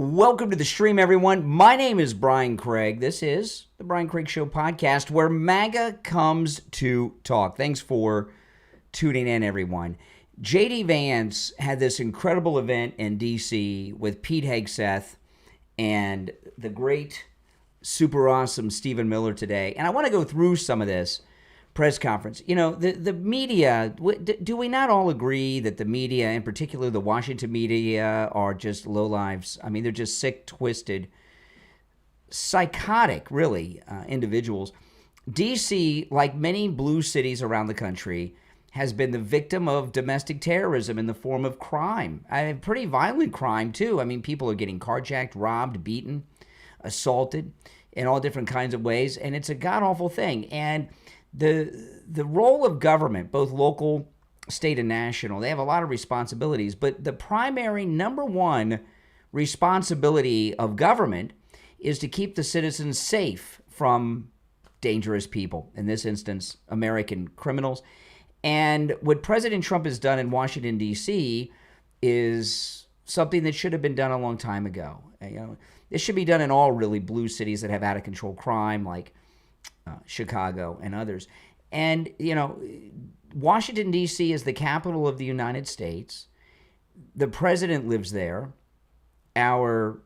Welcome to the stream, everyone. My name is Brian Craig. This is the Brian Craig Show podcast, where MAGA comes to talk. Thanks for tuning in, everyone. J.D. Vance had this incredible event in D.C. with Pete Hegseth and the great, super awesome Stephen Miller today. And I want to go through some of this press conference. You know, the media, do we not all agree that the media, in particular the Washington media, are just lowlives? I mean, they're just sick, twisted, psychotic, really, individuals. D.C., like many blue cities around the country, has been the victim of domestic terrorism in the form of crime. Pretty violent crime, too. I mean, people are getting carjacked, robbed, beaten, assaulted in all different kinds of ways, and it's a god-awful thing. And the role of government, both local, state, and national, they have a lot of responsibilities, but the primary number one responsibility of government is to keep the citizens safe from dangerous people, in this instance, American criminals. And what President Trump has done in Washington, D.C. is something that should have been done a long time ago. You know, this should be done in all really blue cities that have out-of-control crime, like Chicago and others. And, you know, Washington, D.C. is the capital of the United States. The president lives there. Our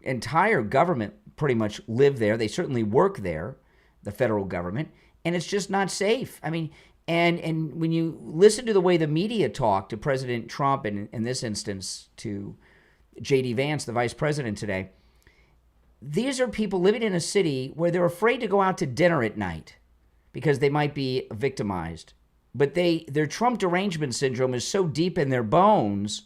entire government pretty much live there. They certainly work there, the federal government, and it's just not safe. I mean, and when you listen to the way the media talk to President Trump, and in this instance to J.D. Vance, the vice president today, these are people living in a city where they're afraid to go out to dinner at night because they might be victimized. But their Trump derangement syndrome is so deep in their bones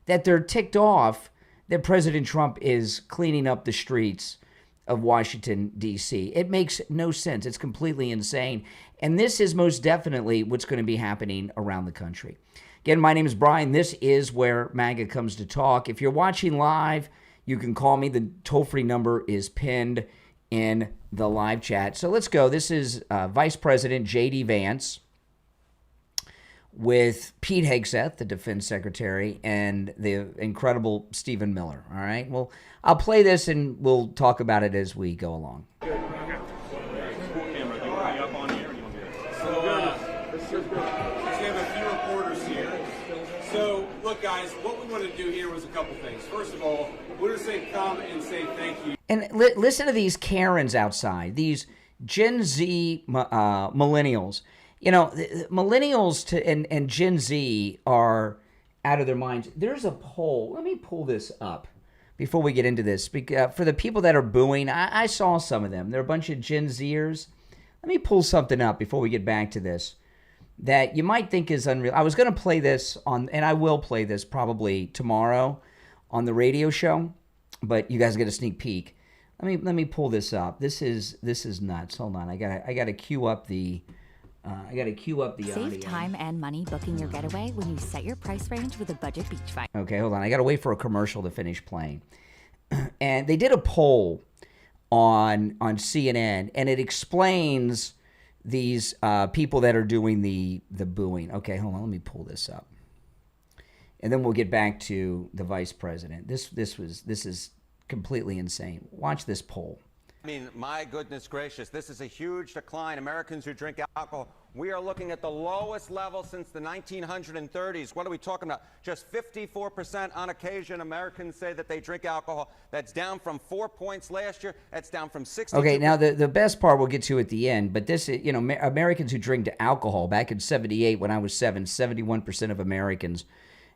that they're ticked off that President Trump is cleaning up the streets of Washington, D.C. It makes no sense. It's completely insane. And this is most definitely what's going to be happening around the country. Again, my name is Brian. This is where MAGA comes to talk. If you're watching live, you can call me. The toll-free number is pinned in the live chat. So let's go. This is Vice President J.D. Vance with Pete Hegseth, the Defense Secretary, and the incredible Stephen Miller. All right? Well, I'll play this, and we'll talk about it as we go along. Look, guys, what we want to do here was a couple things. First of all, we're going to say come and say thank you. And listen to these Karens outside, these Gen Z millennials. You know, millennials and Gen Z are out of their minds. There's a poll. Let me pull this up before we get into this. For the people that are booing, I saw some of them. They're a bunch of Gen Zers. Let me pull something up before we get back to this that you might think is unreal. I was going to play this on, and I will play this probably tomorrow on the radio show, but you guys get a sneak peek. Let me pull this up. This is nuts. Hold on, I gotta queue up the audio. Save time and money booking your getaway when you set your price range with a budget beach fight. Okay, hold on. I gotta wait for a commercial to finish playing. And they did a poll on CNN, and it explains these people that are doing the booing. Okay, hold on. Let me pull this up, and then we'll get back to the vice president. This is completely insane. Watch this poll. I mean, my goodness gracious, this is a huge decline. Americans who drink alcohol, we are looking at the lowest level since the 1930s. What are we talking about? Just 54% on occasion Americans say that they drink alcohol. That's down from 4 points last year. That's down from 60. Okay, now the best part we'll get to at the end, but this, you know, Americans who drink alcohol, back in 78 when I was 71% of Americans.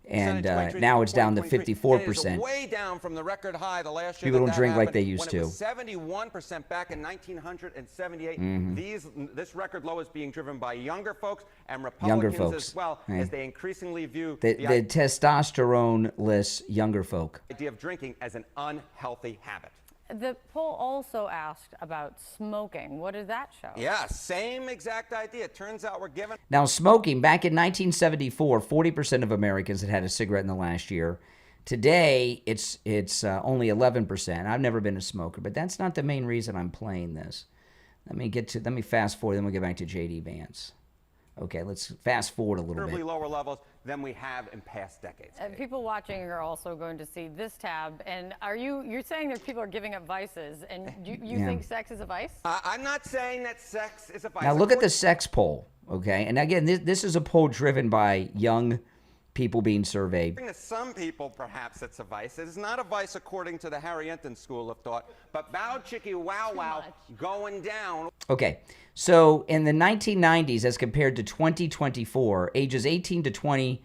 And now it's down to 54%. Way down from the record high the last year. People don't drink like they used to. It was 71% back in 1978. This record low is being driven by younger folks and Republicans as well, as they increasingly view the testosterone-less younger folk. Idea of drinking as an unhealthy habit. The poll also asked about smoking. What did that show? Yeah, same exact idea. It turns out we're given. Now, smoking, back in 1974, 40% of Americans had had a cigarette in the last year. Today, it's only 11%. I've never been a smoker, but that's not the main reason I'm playing this. Let me fast forward, then we'll get back to J.D. Vance. Okay, let's fast forward a little bit. Lower levels than we have in past decades. People watching are also going to see this tab. And you're saying that people are giving up vices, and you think sex is a vice? I'm not saying that sex is a vice. Now look at the sex poll, okay? And again, this is a poll driven by young people being surveyed. To some people, perhaps it's a vice. It is not a vice according to the Harry Enton school of thought, but bow chickie wow wow going down. Okay, so in the 1990s as compared to 2024, ages 18 to 21,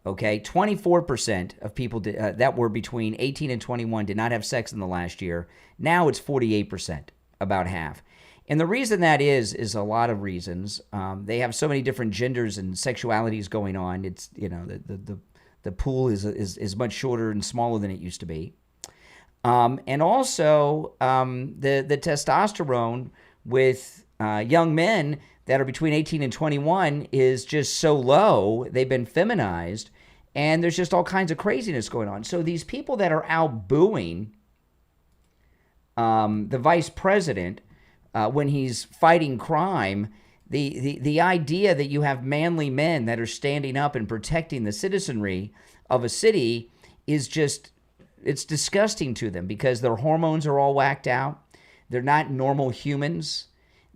okay, 24% of people that were between 18 and 21 did not have sex in the last year. Now it's 48%, about half. And the reason that is a lot of reasons. They have so many different genders and sexualities going on. It's, you know, the pool is much shorter and smaller than it used to be. And also the testosterone with young men that are between 18 and 21 is just so low. They've been feminized, and there's just all kinds of craziness going on. So these people that are out booing the vice president when he's fighting crime, the idea that you have manly men that are standing up and protecting the citizenry of a city is just, it's disgusting to them because their hormones are all whacked out. They're not normal humans.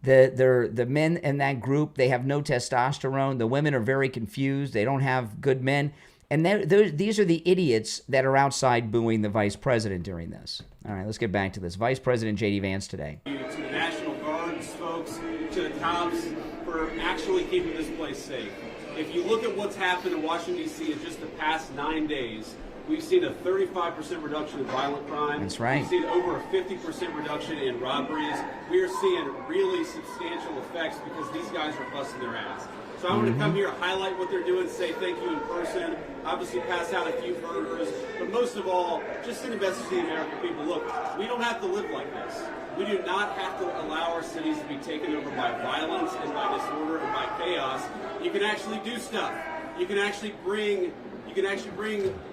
The men in that group, they have no testosterone. The women are very confused. They don't have good men. And these are the idiots that are outside booing the vice president during this. All right, let's get back to this. Vice President J.D. Vance today. To the National Guard's folks, to the cops, for actually keeping this place safe. If you look at what's happened in Washington, D.C. in just the past 9 days, we've seen a 35% reduction in violent crime. That's right. We've seen over a 50% reduction in robberies. We are seeing really substantial effects because these guys are busting their ass. So I want to come here, highlight what they're doing, say thank you in person, obviously pass out a few burgers, but most of all, just send a message to the American people. Look, we don't have to live like this. We do not have to allow our cities to be taken over by violence and by disorder and by chaos. You can actually do stuff. You can actually bring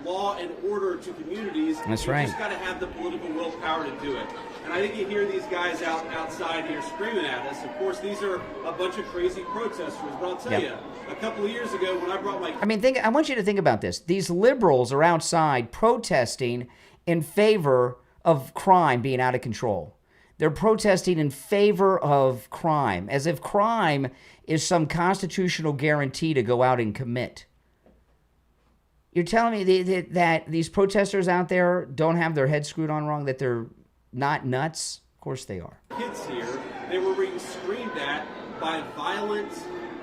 law and order to communities. That's right. You just got to have the political willpower to do it. And I think you hear these guys outside here screaming at us. Of course, these are a bunch of crazy protesters. But I'll tell you, a couple of years ago when I brought my... I want you to think about this. These liberals are outside protesting in favor of crime being out of control. They're protesting in favor of crime, as if crime is some constitutional guarantee to go out and commit. You're telling me that these protesters out there don't have their heads screwed on wrong, that they're not nuts? Of course they are. Kids here, they were being screamed at by violent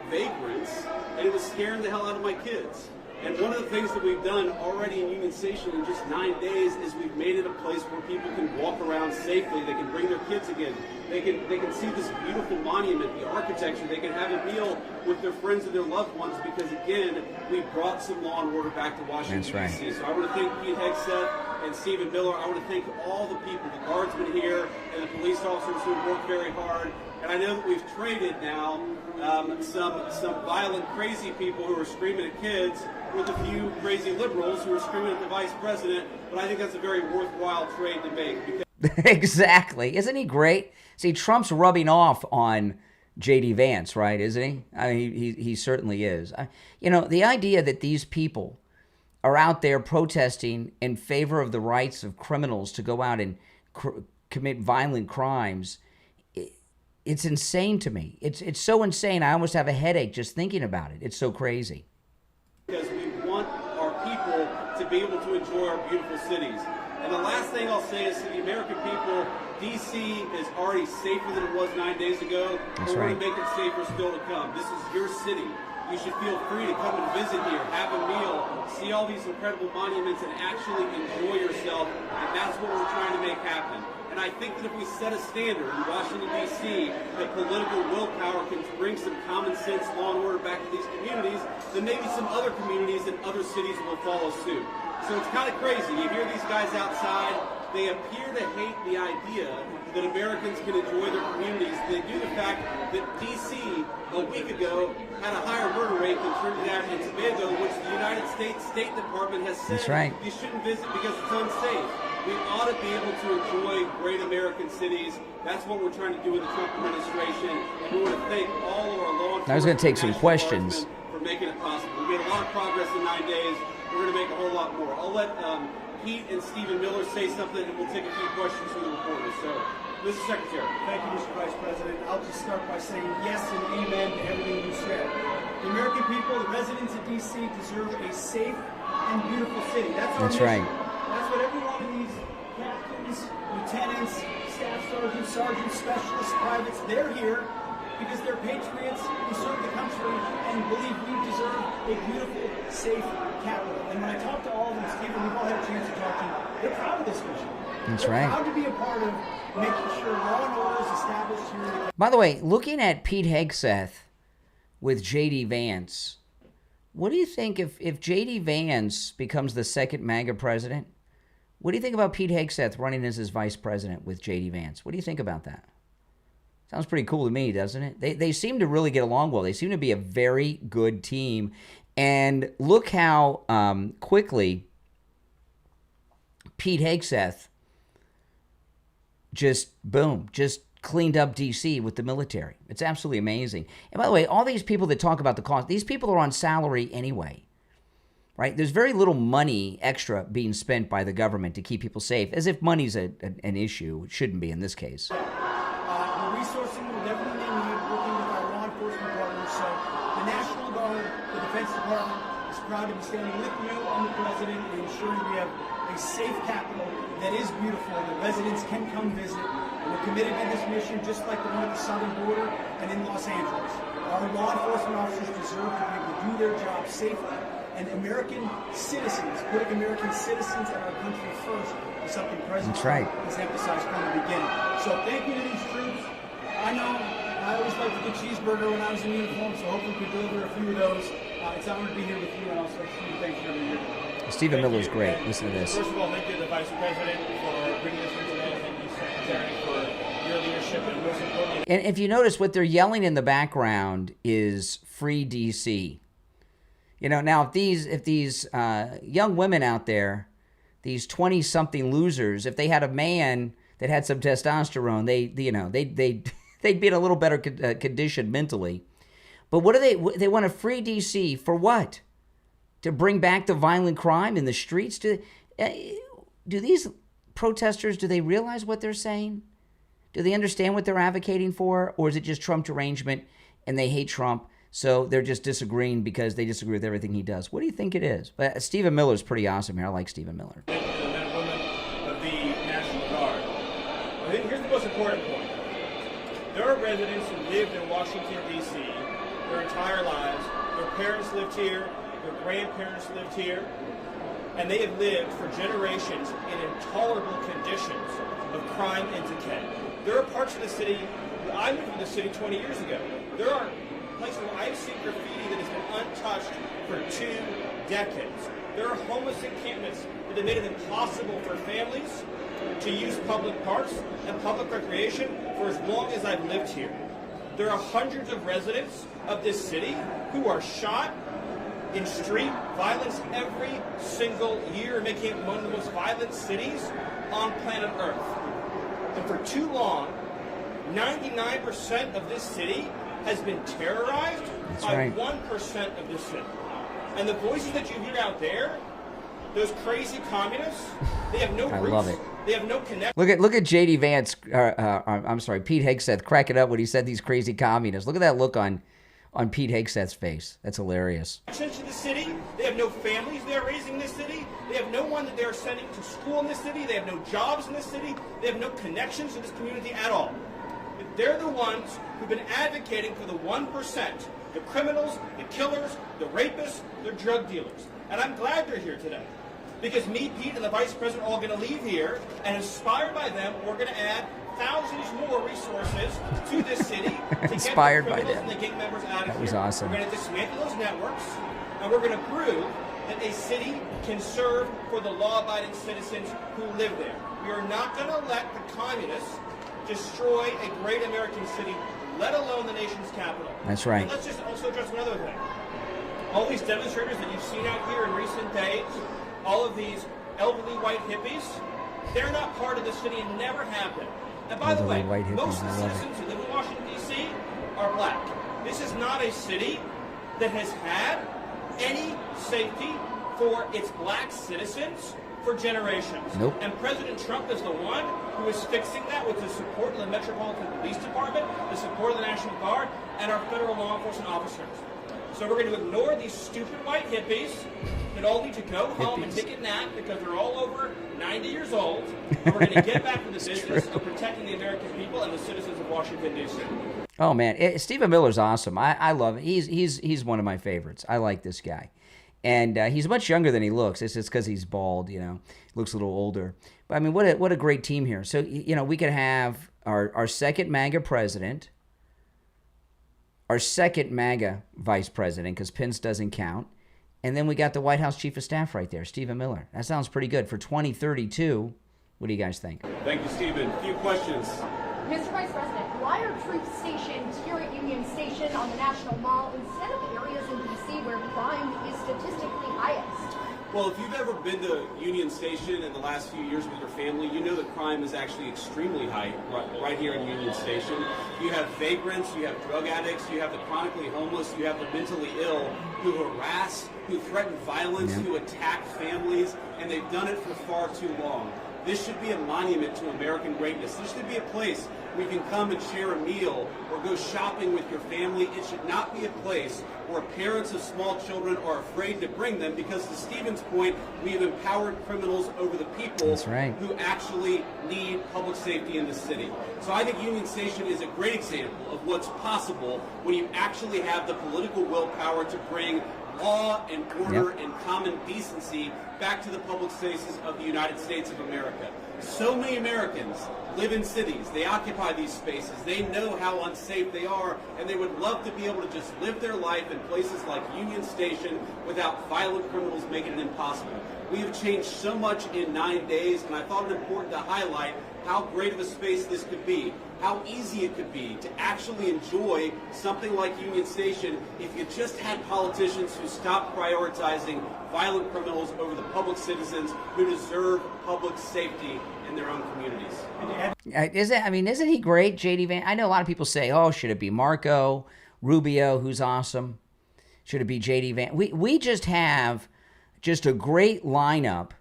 vagrants, and it was scaring the hell out of my kids. And one of the things that we've done already in Union Station in just 9 days is we've made it a place where people can walk around safely. They can bring their kids again. They can see this beautiful monument, the architecture. They can have a meal with their friends and their loved ones because, again, we brought some law and order back to Washington, D.C. So I want to thank Pete Hegseth and Stephen Miller. I want to thank all the people, the guardsmen here and the police officers who have worked very hard. And I know that we've traded now some violent, crazy people who are screaming at kids with a few crazy liberals who are screaming at the vice president. But I think that's a very worthwhile trade to make. Exactly. Isn't he great? See, Trump's rubbing off on J.D. Vance, right? Isn't he? I mean, he certainly is. The idea that these people are out there protesting in favor of the rights of criminals to go out and commit violent crimes, it's insane to me. It's so insane. I almost have a headache just thinking about it. It's so crazy. Because we want our people to be able to enjoy our beautiful cities. And the last thing I'll say is to the American people, D.C. is already safer than it was 9 days ago. That's We're right. going to make it safer still to come. This is your city. You should feel free to come and visit here, have a meal, see all these incredible monuments, and actually enjoy yourself. And that's what we're trying to make happen. And I think that if we set a standard in Washington, D.C., that political willpower can bring some common sense, law and order back to these communities, then maybe some other communities and other cities will follow suit. So it's kind of crazy. You hear these guys outside. They appear to hate the idea that Americans can enjoy their communities. They do the fact that D.C. a week ago had a higher murder rate than Trinidad and Tobago, which the United States State Department has said you shouldn't visit because it's unsafe. We ought to be able to enjoy great American cities. That's what we're trying to do with the Trump administration. And we want to thank all of our law enforcement. I was going to take some questions. For making it possible. We made a lot of progress in 9 days. We're going to make a whole lot more. I'll let Pete and Stephen Miller say something, and we'll take a few questions from the reporters. So, Mr. Secretary. Thank you, Mr. Vice President. I'll just start by saying yes and amen to everything you said. The American people, the residents of D.C. deserve a safe and beautiful city. That's our mission. Right. That's what every one of these captains, lieutenants, staff sergeants, specialists, privates, they're here because they're patriots who serve the country and believe we deserve a beautiful, safe capital. And when I talk to all of them, Stephen, we've all had a chance to talk to them, they're proud of this mission. That's they're right. proud to be a part of making sure law and order is established here in the. By the way, looking at Pete Hegseth with J.D. Vance, what do you think if J.D. Vance becomes the second MAGA president? What do you think about Pete Hegseth running as his vice president with J.D. Vance? What do you think about that? Sounds pretty cool to me, doesn't it? They seem to really get along well. They seem to be a very good team. And look how quickly Pete Hegseth just cleaned up D.C. with the military. It's absolutely amazing. And by the way, all these people that talk about the cost, these people are on salary anyway, right? There's very little money extra being spent by the government to keep people safe, as if money's an issue. It shouldn't be in this case. We're resourcing with everything they need, working with our law enforcement partners. So the National Guard, the Defense Department is proud to be standing with you and the President and ensuring we have a safe capital that is beautiful, that residents can come visit. And we're committed to this mission just like the one at the southern border and in Los Angeles. Our law enforcement officers deserve to be able to do their job safely. And American citizens, putting American citizens and our country first is something President Trump has emphasized from the beginning. So thank you to these troops. I know I always liked a good cheeseburger when I was in uniform, so hopefully we can deliver a few of those. It's an honor to be here with you, and also Steve, thanks for everything you're doing. Stephen Miller's great. Listen to this. First of all, thank you to the Vice President for bringing this here today. Thank you, Secretary, for your leadership, and most importantly. And if you notice, what they're yelling in the background is "Free DC." You know, now if these young women out there, these 20-something losers, if they had a man that had some testosterone, they'd be in a little better condition mentally. But what do they want to free DC for? What? To bring back the violent crime in the streets? Do these protesters, do they realize what they're saying? Do they understand what they're advocating for? Or is it just Trump derangement and they hate Trump, so they're just disagreeing because they disagree with everything he does? What do you think it is? But Stephen Miller's pretty awesome here. I like Stephen Miller. Thank you to the men and women of the National Guard. Well, here's the most important point. There are residents who lived in Washington, D.C. their entire lives. Their parents lived here. Their grandparents lived here. And they have lived for generations in intolerable conditions of crime and decay. There are parts of the city, I moved in the city 20 years ago. There are places where I've seen graffiti that has been untouched for 2 decades. There are homeless encampments that have made it impossible for families to use public parks and public recreation for as long as I've lived here. There are hundreds of residents of this city who are shot in street violence every single year, making it one of the most violent cities on planet Earth. And for too long, 99% of this city has been terrorized by 1% of this city. And the voices that you hear out there, those crazy communists, they have no roots. I love it. They have no connection. Look at J.D. Vance, Pete Hegseth cracking up when he said these crazy communists. Look at that look on Pete Hegseth's face. That's hilarious. To the city, they have no families they're raising in this city. They have no one that they're sending to school in this city. They have no jobs in this city. They have no connections to this community at all. But they're the ones who've been advocating for the 1%, the criminals, the killers, the rapists, the drug dealers. And I'm glad they're here today. Because me, Pete, and the Vice President are all going to leave here, and inspired by them, we're going to add thousands more resources to this city to Inspired get the by criminals them. and the gang members out of here. That was awesome. We're going to dismantle those networks, and we're going to prove that a city can serve for the law-abiding citizens who live there. We are not going to let the communists destroy a great American city, let alone the nation's capital. That's right. And let's just also address another thing. All these demonstrators that you've seen out here in recent days, all of these elderly white hippies, they're not part of the city and never have been. And by the way, most of the citizens who live in Washington, D.C. are black. This is not a city that has had any safety for its black citizens for generations. Nope. And President Trump is the one who is fixing that with the support of the Metropolitan Police Department, the support of the National Guard, and our federal law enforcement officers. So we're going to ignore these stupid white hippies that all need to go home and take a nap because they're all over 90 years old. And we're going to get back to the business of protecting the American people and the citizens of Washington, D.C. Oh, man. Stephen Miller's awesome. I love it. He's one of my favorites. I like this guy. And he's much younger than he looks. It's just because he's bald, looks a little older. But, I mean, what a great team here. So, we could have our second MAGA president, our second MAGA vice president, because Pence doesn't count. And then we got the White House chief of staff right there, Stephen Miller. That sounds pretty good. For 2032, what do you guys think? Thank you, Stephen. A few questions. Mr. Vice President, why are troops stationed here at Union Station on the National Mall instead of areas in D.C. where crime is statistically highest? Well, if you've ever been to Union Station in the last few years with your family, you know that crime is actually extremely high right here in Union Station. You have vagrants, you have drug addicts, you have the chronically homeless, you have the mentally ill who harass, who threaten violence, who attack families, and they've done it for far too long. This should be a monument to American greatness. This should be a place where you can come and share a meal or go shopping with your family. It should not be a place where parents of small children are afraid to bring them because, to Stephen's point, we have empowered criminals over the people who actually need public safety in the city. So I think Union Station is a great example of what's possible when you actually have the political willpower to bring law and order and common decency back to the public spaces of the United States of America. So many Americans live in cities. They occupy these spaces. They know how unsafe they are, and they would love to be able to just live their life in places like Union Station without violent criminals making it impossible. We have changed so much in 9 days, and I thought it important to highlight how great of a space this could be, how easy it could be to actually enjoy something like Union Station if you just had politicians who stopped prioritizing violent criminals over the public citizens who deserve public safety in their own communities. Isn't he great, J.D. Vance? I know a lot of people say, oh, should it be Marco Rubio, who's awesome? Should it be J.D. Vance? We just have a great lineup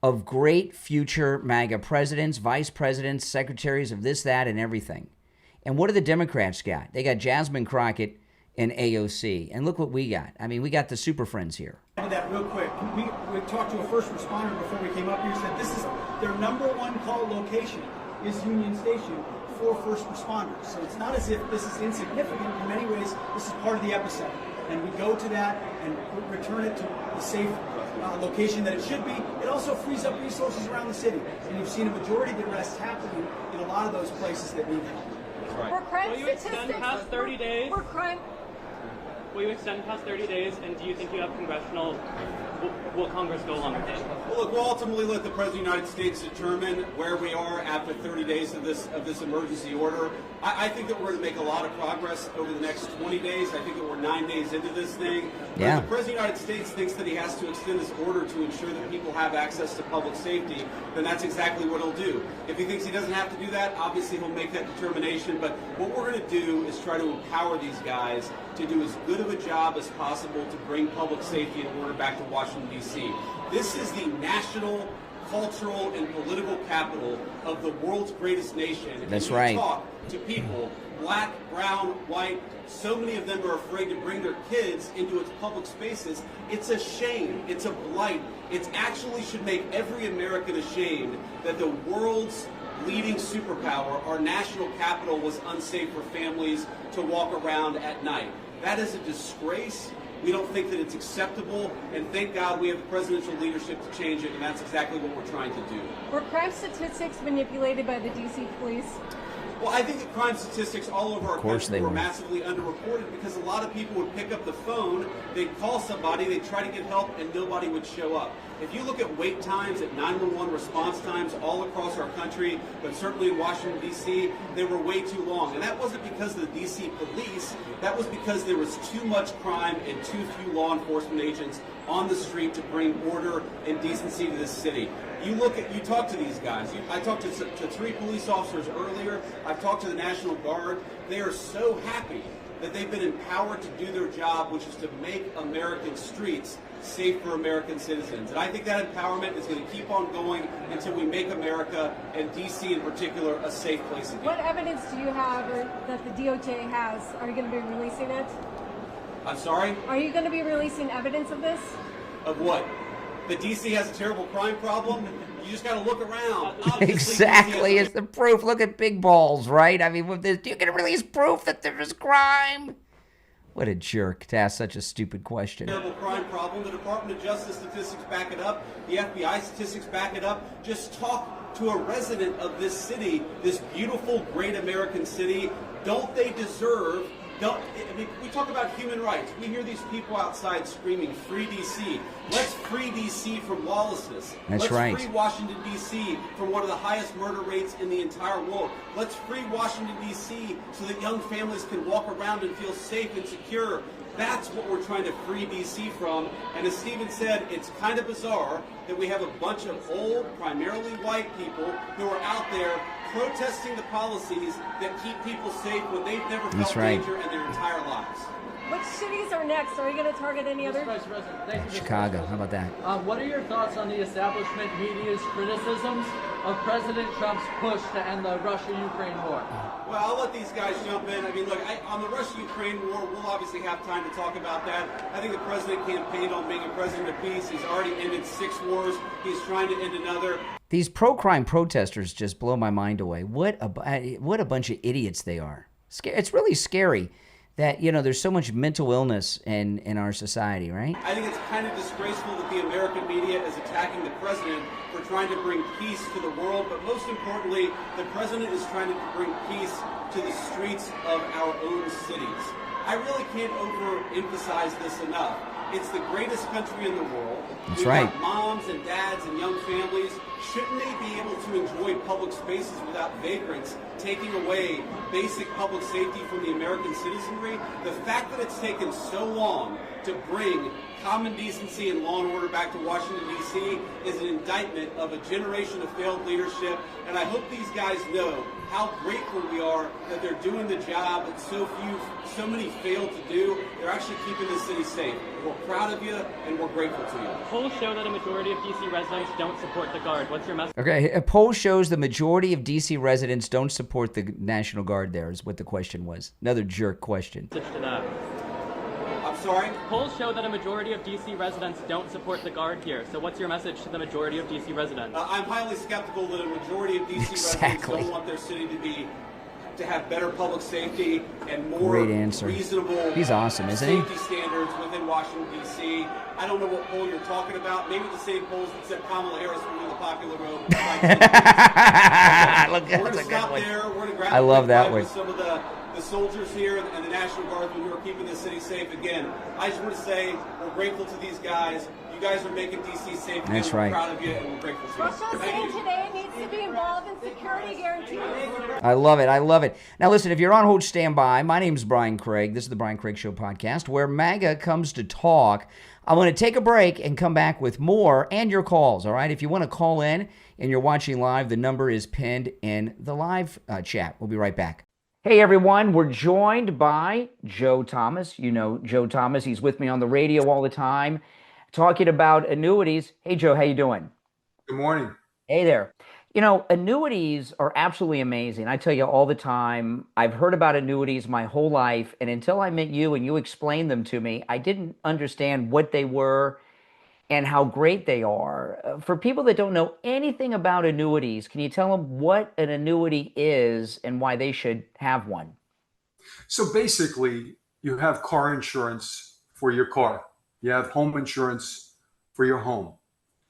of great future MAGA presidents, vice presidents, secretaries of this, that, and everything. And what do the Democrats got? They got Jasmine Crockett and AOC. And look what we got. I mean, we got the super friends here. That real quick. We talked to a first responder before we came up here, said this is their number one call location is Union Station for first responders. So it's not as if this is insignificant. In many ways, this is part of the epicenter. And we go to that and return it to the safe location that it should be. It also frees up resources around the city. And you've seen a majority of the arrests happening in a lot of those places that need help. That's right. For crime Will you extend past 30 days? For crime. Will you extend past 30 days, and do you think you have congressional, will Congress go along with it? Well, look, we'll ultimately let the President of the United States determine where we are after 30 days of this emergency order. I think that we're going to make a lot of progress over the next 20 days. I think that we're 9 days into this thing. Yeah. If the President of the United States thinks that he has to extend this order to ensure that people have access to public safety, then that's exactly what he'll do. If he thinks he doesn't have to do that, obviously he'll make that determination. But what we're going to do is try to empower these guys to do as good of a job as possible to bring public safety and order back to Washington, D.C. This is the national, cultural, and political capital of the world's greatest nation. That's and right. Talk to people, black, brown, white, so many of them are afraid to bring their kids into its public spaces. It's a shame. It's a blight. It actually should make every American ashamed that the world's leading superpower, our national capital, was unsafe for families to walk around at night. That is a disgrace. We don't think that it's acceptable, and thank God we have the presidential leadership to change it, and that's exactly what we're trying to do. Were crime statistics manipulated by the D.C. police? Well, I think that crime statistics all over our country were massively underreported because a lot of people would pick up the phone, they'd call somebody, they'd try to get help, and nobody would show up. If you look at wait times, at 911 response times all across our country, but certainly in Washington, D.C., they were way too long. And that wasn't because of the D.C. police. That was because there was too much crime and too few law enforcement agents on the street to bring order and decency to this city. You talk to these guys. I talked to 3 police officers earlier. I've talked to the National Guard. They are so happy that they've been empowered to do their job, which is to make American streets safe for American citizens. And I think that empowerment is going to keep on going until we make America, and D.C. in particular, a safe place again. What evidence do you have or that the DOJ has? Are you going to be releasing it? I'm sorry? Are you going to be releasing evidence of this? Of what? That D.C. has a terrible crime problem? You just got to look around. Exactly. It's the proof. Look at big balls, right? I mean, with this, you're going to release proof that there is crime? What a jerk to ask such a stupid question. Terrible crime problem. The Department of Justice statistics back it up. The FBI statistics back it up. Just talk to a resident of this city, this beautiful, great American city. Don't they deserve... I mean, we talk about human rights. We hear these people outside screaming, "Free D.C." Let's free D.C. from lawlessness. That's right. Let's free Washington, D.C. from one of the highest murder rates in the entire world. Let's free Washington, D.C. so that young families can walk around and feel safe and secure. That's what we're trying to free D.C. from. And as Stephen said, it's kind of bizarre that we have a bunch of old, primarily white people who are out there protesting the policies that keep people safe when they've never felt danger in their entire lives. Which cities are next? Are you going to target any other? Chicago. How about that? What are your thoughts on the establishment media's criticisms of President Trump's push to end the Russia-Ukraine war? Well, I'll let these guys jump in. I mean, look, on the Russia-Ukraine war, we'll obviously have time to talk about that. I think the president campaigned on being a president of peace. He's already ended 6 wars. He's trying to end another. These pro-crime protesters just blow my mind away. What a bunch of idiots they are. It's really scary that, you know, there's so much mental illness in our society, right? I think it's kind of disgraceful that the American media is attacking the president for trying to bring peace to the world, but most importantly, the president is trying to bring peace to the streets of our own cities. I really can't overemphasize this enough. It's the greatest country in the world. That's right. We've got moms and dads and young families. Shouldn't they be able to enjoy public spaces without vagrants taking away basic public safety from the American citizenry? The fact that it's taken so long to bring common decency and law and order back to Washington, D.C. is an indictment of a generation of failed leadership. And I hope these guys know how grateful we are that they're doing the job that so many failed to do. They're actually keeping the city safe. We're proud of you, and we're grateful to you. Polls show that a majority of D.C. residents don't support the Guard. What's your message? Okay, a poll shows the majority of D.C. residents don't support the National Guard there, is what the question was. Another jerk question. To that. I'm sorry? Polls show that a majority of D.C. residents don't support the Guard here. So what's your message to the majority of D.C. residents? I'm highly skeptical that a majority of D.C. residents don't want their city to have better public safety and more reasonable He's awesome, isn't he? safety standards within Washington, D.C. I don't know what poll you're talking about. Maybe the same polls that said Pamela Harris would win the popular vote. We're going to stop there. We're going to grab I love that one. with some of the soldiers here and the National Guardsmen who are keeping the city safe again. I just want to say we're grateful to these guys. You guys are making D.C. safe. That's We're right. proud of you, and we're grateful to you. Russia saying today needs to be involved in security guarantees. I love it. I love it. Now, listen, if you're on hold, stand by. My name's Brian Craig. This is the Brian Craig Show podcast, where MAGA comes to talk. I'm going to take a break and come back with more and your calls, all right? If you want to call in and you're watching live, the number is pinned in the live chat. We'll be right back. Hey, everyone. We're joined by Joe Thomas. You know Joe Thomas. He's with me on the radio all the time talking about annuities. Hey, Joe, how you doing? Good morning. Hey there. You know, annuities are absolutely amazing. I tell you all the time, I've heard about annuities my whole life, and until I met you and you explained them to me, I didn't understand what they were and how great they are. For people that don't know anything about annuities, can you tell them what an annuity is and why they should have one? So basically, you have car insurance for your car. You have home insurance for your home.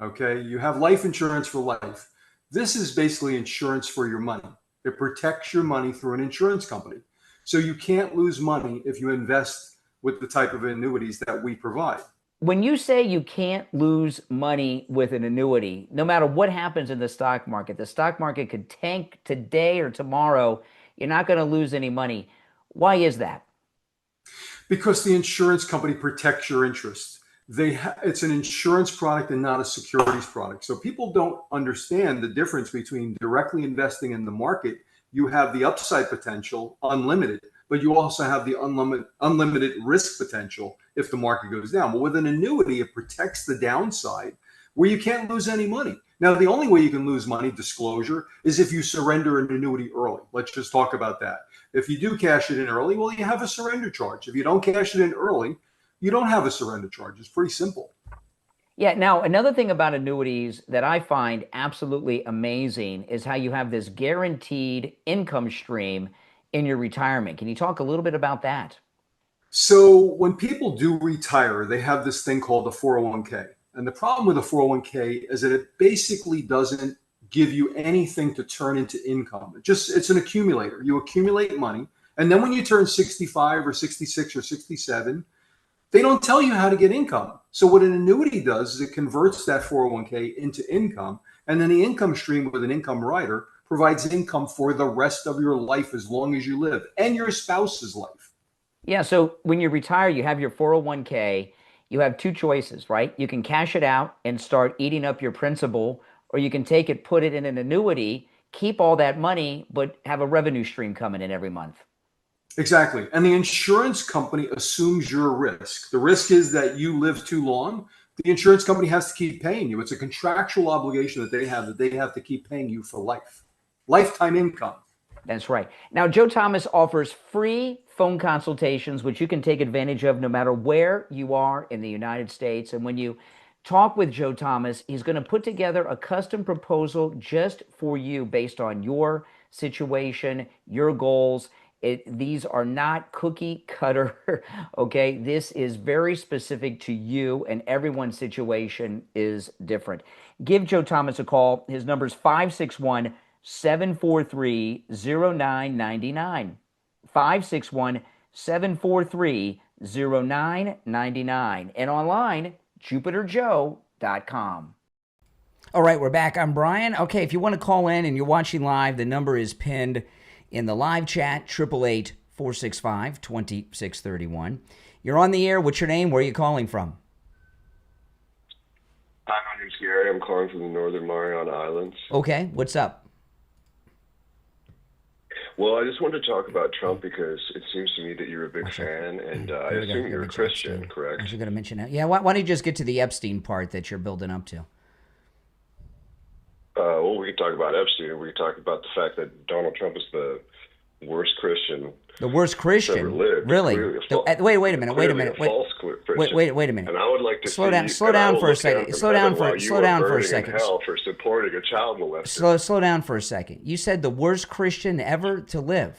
Okay? You have life insurance for life. This is basically insurance for your money. It protects your money through an insurance company. So you can't lose money if you invest with the type of annuities that we provide. When you say you can't lose money with an annuity, no matter what happens in the stock market could tank today or tomorrow, you're not going to lose any money. Why is that? Because the insurance company protects your interest. It's an insurance product and not a securities product. So people don't understand the difference between directly investing in the market. You have the upside potential unlimited, but you also have the unlimited risk potential if the market goes down. But with an annuity, it protects the downside where you can't lose any money. Now, the only way you can lose money, disclosure, is if you surrender an annuity early. Let's just talk about that. If you do cash it in early, well, you have a surrender charge. If you don't cash it in early, you don't have a surrender charge. It's pretty simple. Yeah. Now, another thing about annuities that I find absolutely amazing is how you have this guaranteed income stream in your retirement. Can you talk a little bit about that? So when people do retire, they have this thing called the 401k. And the problem with the 401k is that it basically doesn't give you anything to turn into income. It's an accumulator. You accumulate money. And then when you turn 65 or 66 or 67, they don't tell you how to get income. So what an annuity does is it converts that 401k into income. And then the income stream with an income rider provides income for the rest of your life as long as you live and your spouse's life. Yeah. So when you retire, you have your 401k. You have two choices, right? You can cash it out and start eating up your principal, or you can take it, put it in an annuity, keep all that money, but have a revenue stream coming in every month. Exactly. And the insurance company assumes your risk. The risk is that you live too long. The insurance company has to keep paying you. It's a contractual obligation that they have to keep paying you for life. Lifetime income. That's right. Now, Joe Thomas offers free phone consultations, which you can take advantage of no matter where you are in the United States. And when you talk with Joe Thomas, he's going to put together a custom proposal just for you based on your situation, your goals. These are not cookie cutter, okay? This is very specific to you, and everyone's situation is different. Give Joe Thomas a call. His number is 561-743-0999. 561-743-0999. And online, JupiterJoe.com. All right, we're back. I'm Brian. Okay, if you want to call in and you're watching live, the number is pinned in the live chat, 888-465-2631. You're on the air. What's your name? Where are you calling from? Hi, my name's Gary. I'm calling from the Northern Mariana Islands. Okay, what's up? Well, I just wanted to talk about Trump because it seems to me that you're a big fan, and I assume you're a Christian, correct? I was going to mention that. Yeah, why don't you just get to the Epstein part that you're building up to? Well, we could talk about Epstein. We could talk about the fact that Donald Trump is the worst Christian. The worst Christian? Ever lived. Really? Wait a minute. Wait a minute. Wait a minute. And I would like to slow down for a second. Slow down for a second. Hell for supporting a child molester. Slow down for a second. You said the worst Christian ever to live.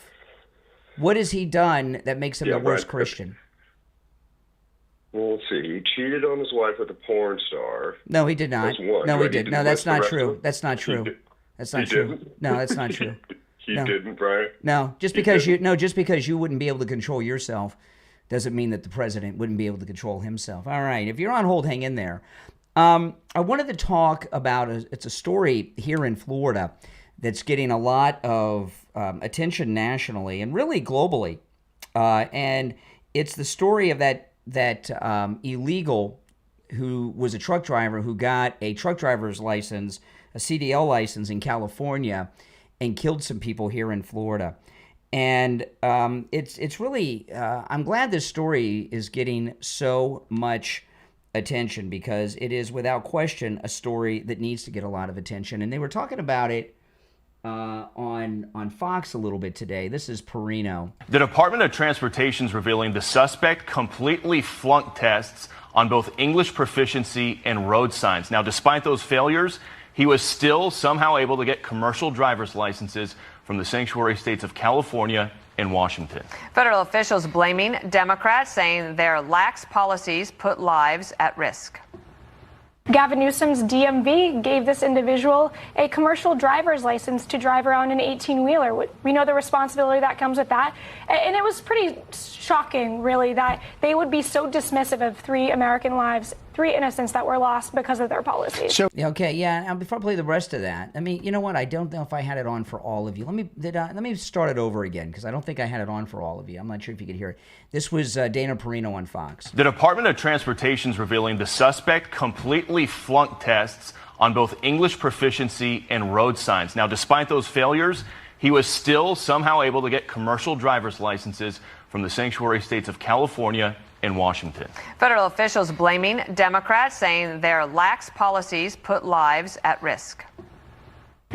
What has he done that makes him the worst Christian? Well, let's see. He cheated on his wife with a porn star. No, he did not. No, he did. No, that's not true. That's not true. That's not true. No, that's not true. He didn't, Brian? No, just because you wouldn't be able to control yourself doesn't mean that the president wouldn't be able to control himself. All right, if you're on hold, hang in there. I wanted to talk about it's a story here in Florida that's getting a lot of attention nationally and really globally, and it's the story of that illegal who was a truck driver who got a truck driver's license, a CDL license in California, and killed some people here in Florida. And it's really, I'm glad this story is getting so much attention because it is without question a story that needs to get a lot of attention. And they were talking about it on Fox a little bit today. This is Perino. The Department of Transportation is revealing the suspect completely flunked tests on both English proficiency and road signs. Now, despite those failures, he was still somehow able to get commercial driver's licenses from the sanctuary states of California and Washington. Federal officials blaming Democrats, saying their lax policies put lives at risk. Gavin Newsom's DMV gave this individual a commercial driver's license to drive around an 18-wheeler. We know the responsibility that comes with that. And it was pretty shocking, really, that they would be so dismissive of 3 American lives, 3 innocents that were lost because of their policies. Okay, yeah. Now, before I play the rest of that, I mean, you know what? I don't know if I had it on for all of you. Let me start it over again because I don't think I had it on for all of you. I'm not sure if you could hear it. This was Dana Perino on Fox. The Department of Transportation is revealing the suspect completely flunked tests on both English proficiency and road signs. Now, despite those failures, he was still somehow able to get commercial driver's licenses from the sanctuary states of California and Washington. Federal officials blaming Democrats, saying their lax policies put lives at risk.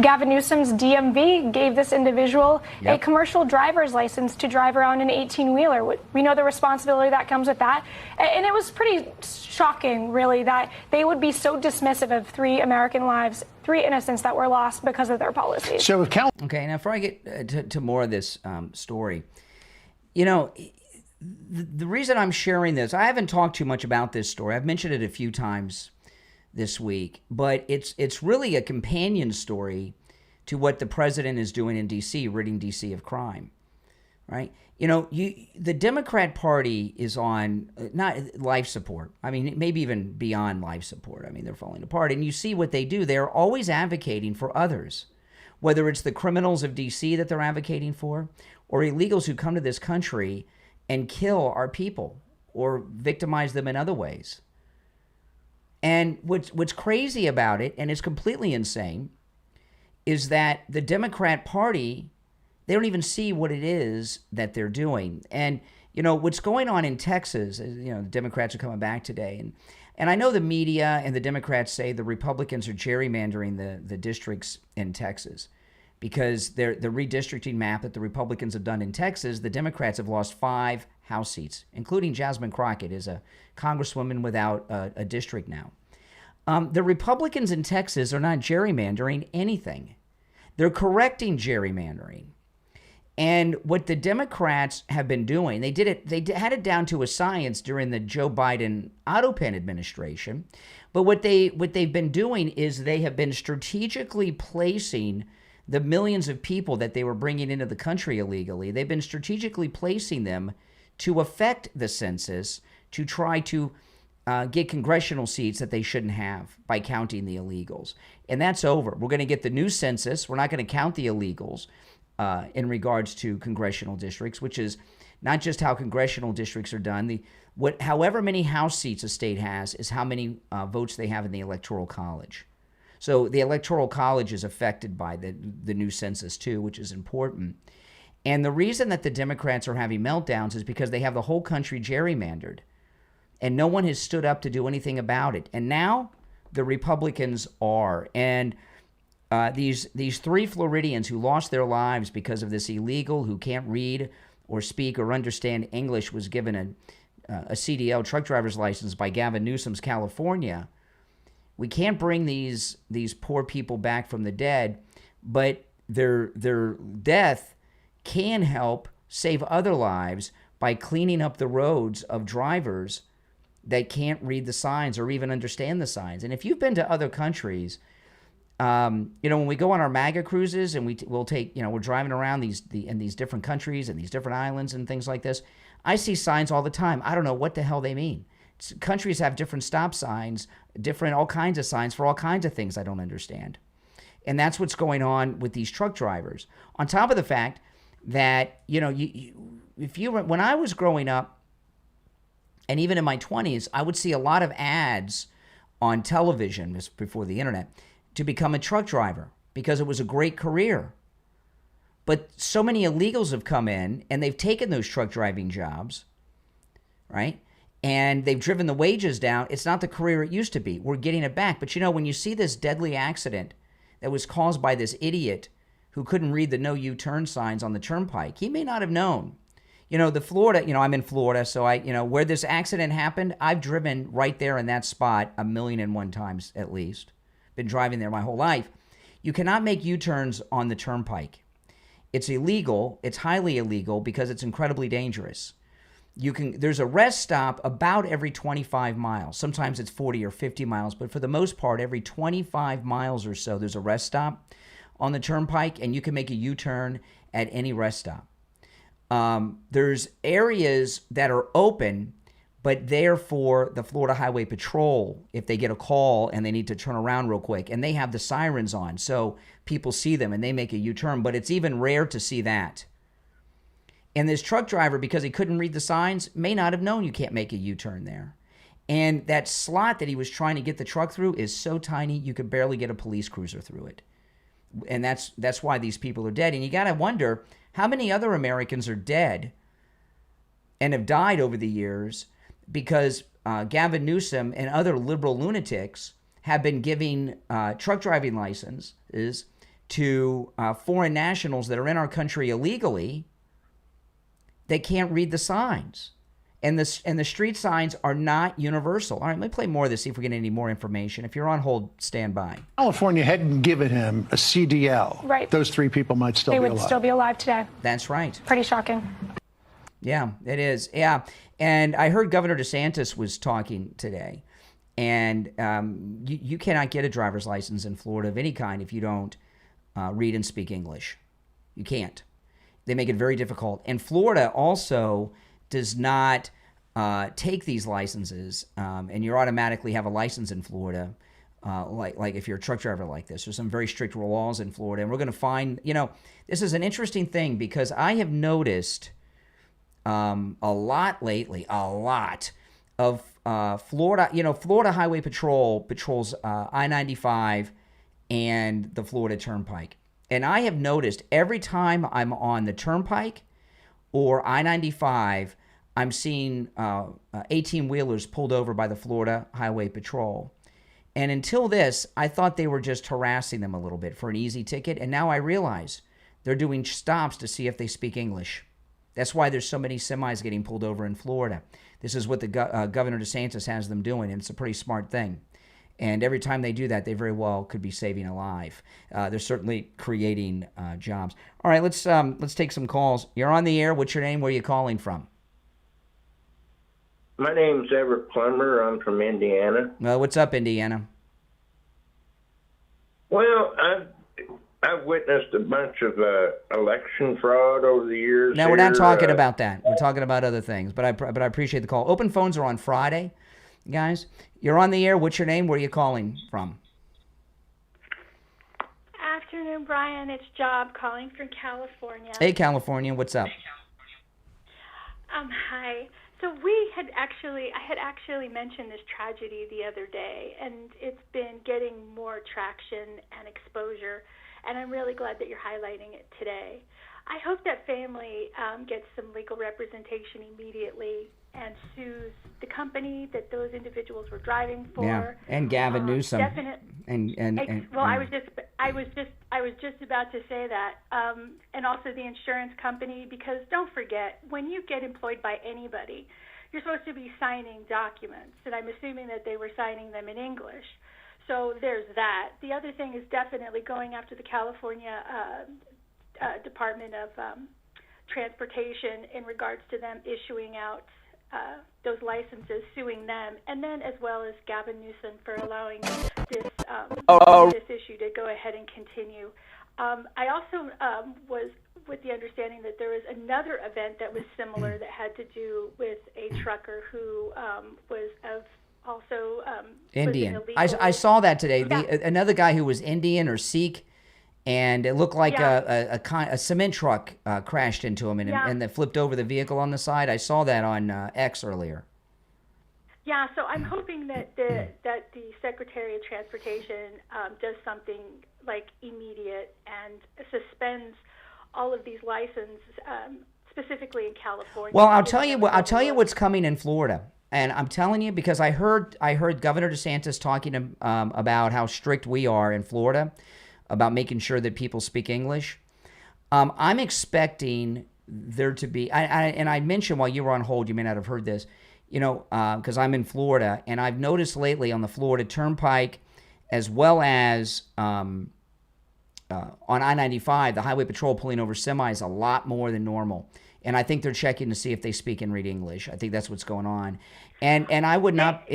Gavin Newsom's DMV gave this individual a commercial driver's license to drive around an 18-wheeler. We know the responsibility that comes with that. And it was pretty shocking, really, that they would be so dismissive of 3 American lives, 3 innocents that were lost because of their policies. So okay, now before I get to more of this story, you know, the reason I'm sharing this, I haven't talked too much about this story. I've mentioned it a few times this week, but it's really a companion story to what the president is doing in D.C., ridding D.C. of crime, right? You know, the Democrat Party is on not life support. I mean, maybe even beyond life support. I mean, they're falling apart. And you see what they do. They're always advocating for others, whether it's the criminals of D.C. that they're advocating for or illegals who come to this country and kill our people or victimize them in other ways. And what's crazy about it, and it's completely insane, is that the Democrat Party, they don't even see what it is that they're doing. And, you know, what's going on in Texas, you know, the Democrats are coming back today. And I know the media and the Democrats say the Republicans are gerrymandering the districts in Texas because the redistricting map that the Republicans have done in Texas, the Democrats have lost 5 House seats, including Jasmine Crockett is a congresswoman without a district now. The Republicans in Texas are not gerrymandering anything. They're correcting gerrymandering. And what the Democrats have been doing, they had it down to a science during the Joe Biden auto pen administration. But what they've been doing is they have been strategically placing the millions of people that they were bringing into the country illegally. They've been strategically placing them to affect the census to try to get congressional seats that they shouldn't have by counting the illegals. And that's over. We're going to get the new census. We're not going to count the illegals in regards to congressional districts, which is not just how congressional districts are done. However many House seats a state has is how many votes they have in the Electoral College. So the Electoral College is affected by the new census too, which is important. And the reason that the Democrats are having meltdowns is because they have the whole country gerrymandered. And no one has stood up to do anything about it. And now the Republicans are. And these 3 Floridians who lost their lives because of this illegal who can't read or speak or understand English was given a CDL, truck driver's license, by Gavin Newsom's California. We can't bring these poor people back from the dead, but their death can help save other lives by cleaning up the roads of drivers that can't read the signs or even understand the signs. And if you've been to other countries, you know, when we go on our MAGA cruises and we'll take, you know, we're driving around in these different countries and these different islands and things like this, I see signs all the time. I don't know what the hell they mean. Countries have different stop signs, all kinds of signs for all kinds of things I don't understand. And that's what's going on with these truck drivers. On top of the fact that, you know, when I was growing up, and even in my 20s, I would see a lot of ads on television, just before the internet, to become a truck driver because it was a great career. But so many illegals have come in and they've taken those truck driving jobs, right? And they've driven the wages down. It's not the career it used to be. We're getting it back. But you know, when you see this deadly accident that was caused by this idiot who couldn't read the no U-turn signs on the turnpike, he may not have known. You know, Florida, you know, I'm in Florida, so where this accident happened, I've driven right there in that spot 1,000,001 times at least. Been driving there my whole life. You cannot make U-turns on the turnpike. It's illegal. It's highly illegal because it's incredibly dangerous. There's a rest stop about every 25 miles. Sometimes it's 40 or 50 miles, but for the most part, every 25 miles or so, there's a rest stop on the turnpike, and you can make a U-turn at any rest stop. There's areas that are open, but they're for the Florida Highway Patrol if they get a call and they need to turn around real quick, and they have the sirens on, so people see them and they make a U-turn, but it's even rare to see that. And this truck driver, because he couldn't read the signs, may not have known you can't make a U-turn there. And that slot that he was trying to get the truck through is so tiny you could barely get a police cruiser through it. And that's why these people are dead. And you got to wonder how many other Americans are dead and have died over the years because Gavin Newsom and other liberal lunatics have been giving truck driving licenses to foreign nationals that are in our country illegally. They can't read the signs. And the street signs are not universal. All right, let me play more of this, see if we get any more information. If you're on hold, stand by. California hadn't given him a CDL. Right. Those three people might still be alive. They would still be alive today. That's right. Pretty shocking. Yeah, it is. Yeah. And I heard Governor DeSantis was talking today. And you cannot get a driver's license in Florida of any kind if you don't read and speak English. You can't. They make it very difficult. And Florida also does not take these licenses, and you automatically have a license in Florida, like if you're a truck driver like this. There's some very strict laws in Florida, and we're going to find, this is an interesting thing because I have noticed a lot lately, of Florida, Florida Highway Patrol patrols I-95 and the Florida Turnpike. And I have noticed every time I'm on the Turnpike or I-95, I'm seeing 18-wheelers pulled over by the Florida Highway Patrol. And until this, I thought they were just harassing them a little bit for an easy ticket. And now I realize they're doing stops to see if they speak English. That's why there's so many semis getting pulled over in Florida. This is what the Governor DeSantis has them doing, and it's a pretty smart thing. And every time they do that, they very well could be saving a life. They're certainly creating jobs. All right, let's take some calls. You're on the air. What's your name? Where are you calling from? My name's Everett Plummer. I'm from Indiana. Well, what's up, Indiana? Well, I've witnessed a bunch of election fraud over the years. No, we're not talking about that. We're talking about other things. But I appreciate the call. Open phones are on Friday, guys. You're on the air. What's your name? Where are you calling from? Afternoon, Brian. It's Job calling from California. Hey, California. What's up? Hi. So I had actually mentioned this tragedy the other day, and it's been getting more traction and exposure, and I'm really glad that you're highlighting it today. I hope that family gets some legal representation immediately and sues the company that those individuals were driving for. Yeah, and Gavin Newsom. Well, I was just about to say that, and also the insurance company, because don't forget, when you get employed by anybody, you're supposed to be signing documents, and I'm assuming that they were signing them in English. So there's that. The other thing is definitely going after the California Department of Transportation in regards to them issuing out those licenses, suing them, and then as well as Gavin Newsom for allowing this issue to go ahead and continue. I also was with the understanding that there was another event that was similar that had to do with a trucker who was also Indian. I saw that today. Yeah. Another guy who was Indian or Sikh, and it looked like a cement truck crashed into him and that flipped over the vehicle on the side. I saw that on X earlier. Yeah, so I'm hoping that the Secretary of Transportation does something like immediate and suspends all of these licenses, specifically in California. Well, I'll tell you what's coming in Florida. And I'm telling you because I heard Governor DeSantis talking about how strict we are in Florida about making sure that people speak English. I'm expecting there to be, and I mentioned while you were on hold, you may not have heard this, because I'm in Florida, and I've noticed lately on the Florida Turnpike, as well as on I-95, the Highway Patrol pulling over semis a lot more than normal. And I think they're checking to see if they speak and read English. I think that's what's going on. And I would not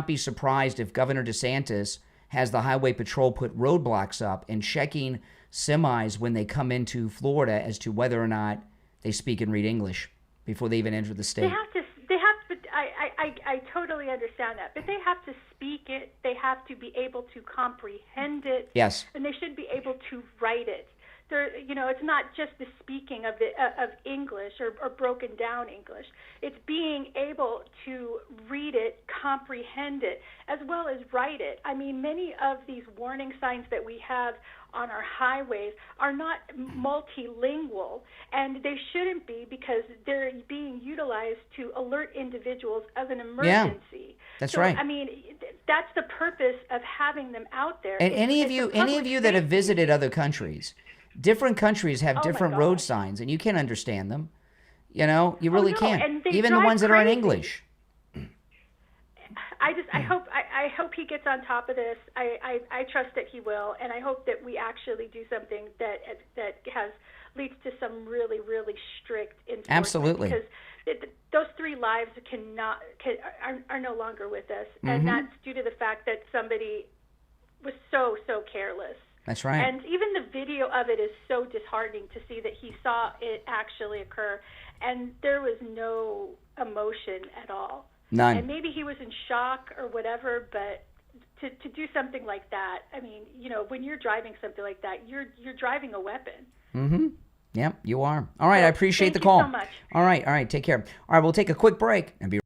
be surprised if Governor DeSantis has the Highway Patrol put roadblocks up and checking semis when they come into Florida as to whether or not they speak and read English before they even enter the state. I totally understand that, but they have to speak it. They have to be able to comprehend it. Yes. And they should be able to write it. it's not just the speaking of English or broken down English. It's being able to read it, comprehend it, as well as write it. I mean, many of these warning signs that we have on our highways are not multilingual, and they shouldn't be, because they're being utilized to alert individuals of an emergency. Yeah, that's right. I mean, that's the purpose of having them out there. And any of you that have visited other countries, different countries have different road signs, and you can't understand them. You really can't. Even the ones that are in English. I hope he gets on top of this. I trust that he will, and I hope that we actually do something that leads to some really, really strict enforcement. Absolutely. Because those 3 lives are no longer with us, and that's due to the fact that somebody was so careless. That's right. And even the video of it is so disheartening to see that he saw it actually occur, and there was no emotion at all. None. And maybe he was in shock or whatever, but to do something like that, I mean, when you're driving something like that, you're driving a weapon. Mm-hmm. Yep, you are. All right, I appreciate the call. Thank you so much. All right, take care. All right, we'll take a quick break and be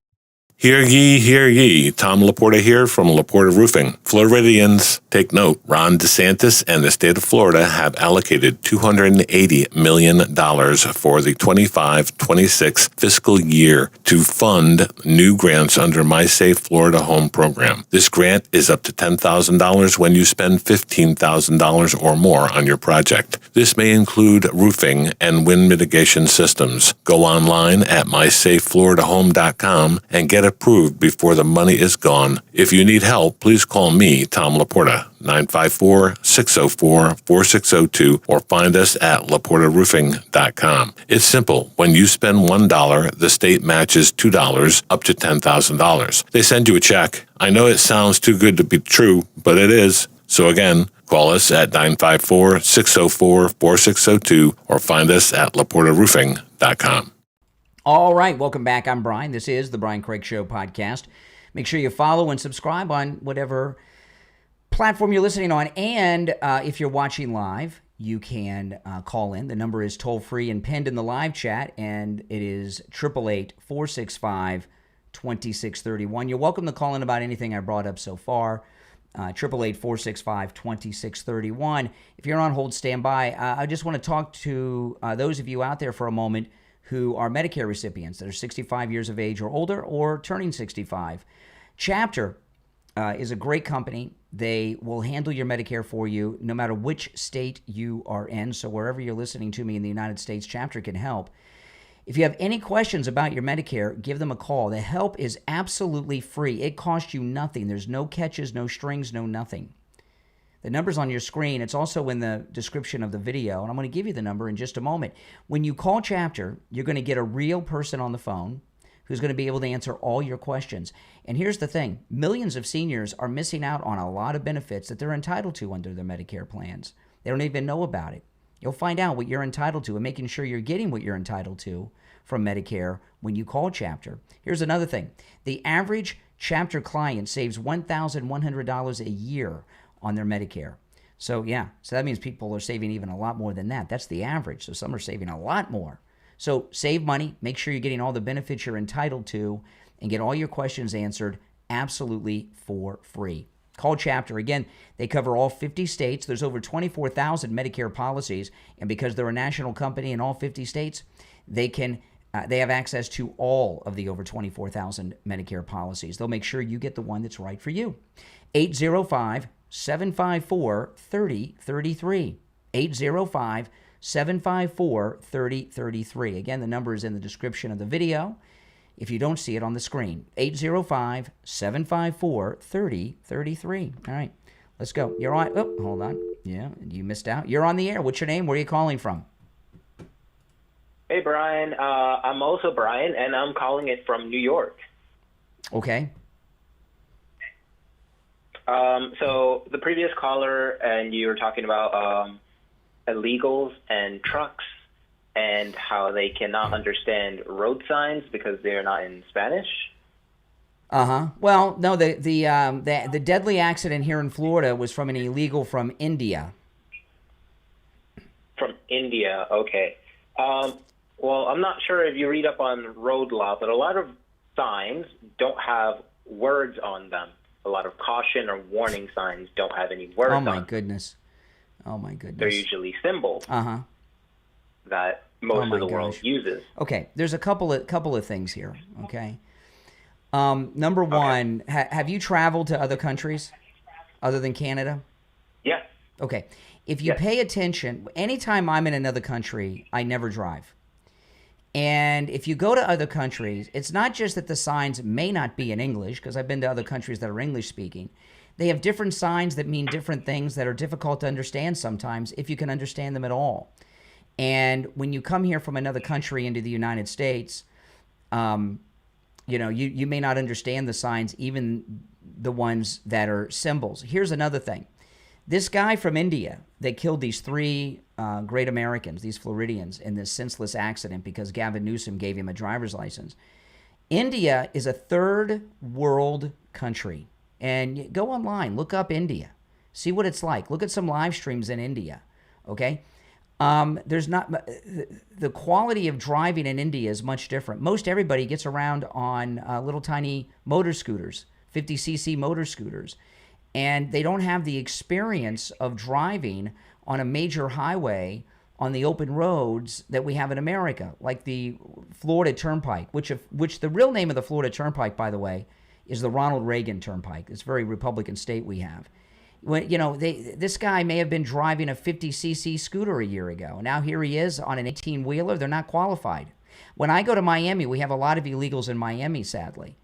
Hear ye, hear ye. Tom Laporta here from Laporta Roofing. Floridians, take note. Ron DeSantis and the state of Florida have allocated $280 million for the 25-26 fiscal year to fund new grants under My Safe Florida Home program. This grant is up to $10,000 when you spend $15,000 or more on your project. This may include roofing and wind mitigation systems. Go online at mysafefloridahome.com and get approved before the money is gone. If you need help, please call me, Tom Laporta, 954-604-4602, or find us at laportaroofing.com. It's simple. When you spend $1, the state matches $2 up to $10,000. They send you a check. I know it sounds too good to be true, but it is. So again, call us at 954-604-4602 or find us at laportaroofing.com. All right, welcome back. I'm Brian. This is the Brian Craig Show podcast. Make sure you follow and subscribe on whatever platform you're listening on. And if you're watching live, you can call in. The number is toll-free and pinned in the live chat, and it is 888-465-2631. You're welcome to call in about anything I brought up so far. 888-465-2631. If you're on hold, stand by. I just want to talk to those of you out there for a moment who are Medicare recipients that are 65 years of age or older or turning 65. Chapter is a great company. They will handle your Medicare for you no matter which state you are in. So wherever you're listening to me in the United States, Chapter can help. If you have any questions about your Medicare, give them a call. The help is absolutely free. It costs you nothing. There's no catches, no strings, no nothing. The number's on your screen. It's also in the description of the video, and I'm going to give you the number in just a moment. When you call Chapter, you're going to get a real person on the phone who's going to be able to answer all your questions. And here's the thing. Millions of seniors are missing out on a lot of benefits that they're entitled to under their Medicare plans. They don't even know about it. You'll find out what you're entitled to and making sure you're getting what you're entitled to from Medicare when you call Chapter. Here's another thing. The average Chapter client saves $1,100 a year on their Medicare. So that means people are saving even a lot more than that. That's the average. So some are saving a lot more. So save money, make sure you're getting all the benefits you're entitled to, and get all your questions answered absolutely for free. Call Chapter. Again, they cover all 50 states. There's over 24,000 Medicare policies, and because they're a national company in all 50 states, they have access to all of the over 24,000 Medicare policies. They'll make sure you get the one that's right for you. 805-754-3033. 805-754-3033. Again, the number is in the description of the video if you don't see it on the screen. 805-754-3033. All right, let's go. You're on. Oh, hold on. Yeah, you missed out. You're on the air. What's your name? Where are you calling from? Hey, Brian. I'm also Brian, and I'm calling it from New York. Okay. So the previous caller, and you were talking about illegals and trucks and how they cannot understand road signs because they're not in Spanish. Well, no, the deadly accident here in Florida was from an illegal from India. from India. Okay. Well, I'm not sure if you read up on road law, but a lot of signs don't have words on them. A lot of caution or warning signs don't have any words on them. Oh, my goodness. Oh, my goodness. They're usually symbols that most of the world uses. Okay, there's a couple of things here, okay? Number one, have you traveled to other countries other than Canada? Yeah. Okay. If you pay attention, anytime I'm in another country, I never drive. And if you go to other countries, it's not just that the signs may not be in English, because I've been to other countries that are English speaking. They have different signs that mean different things that are difficult to understand sometimes, if you can understand them at all. And when you come here from another country into the United States, you know, you may not understand the signs, even the ones that are symbols. Here's another thing. This guy from India, they killed these 3 great Americans, these Floridians, in this senseless accident because Gavin Newsom gave him a driver's license. India is a third world country. And go online, look up India. See what it's like. Look at some live streams in India, okay? There's not the quality of driving in India is much different. Most everybody gets around on little tiny motor scooters, 50cc motor scooters, and they don't have the experience of driving on a major highway on the open roads that we have in America, like the Florida Turnpike, which the real name of the Florida Turnpike, by the way, is the Ronald Reagan Turnpike. It's a very Republican state we have. When, you know, this guy may have been driving a 50cc scooter a year ago. Now here he is on an 18-wheeler. They're not qualified. When I go to Miami, we have a lot of illegals in Miami, sadly.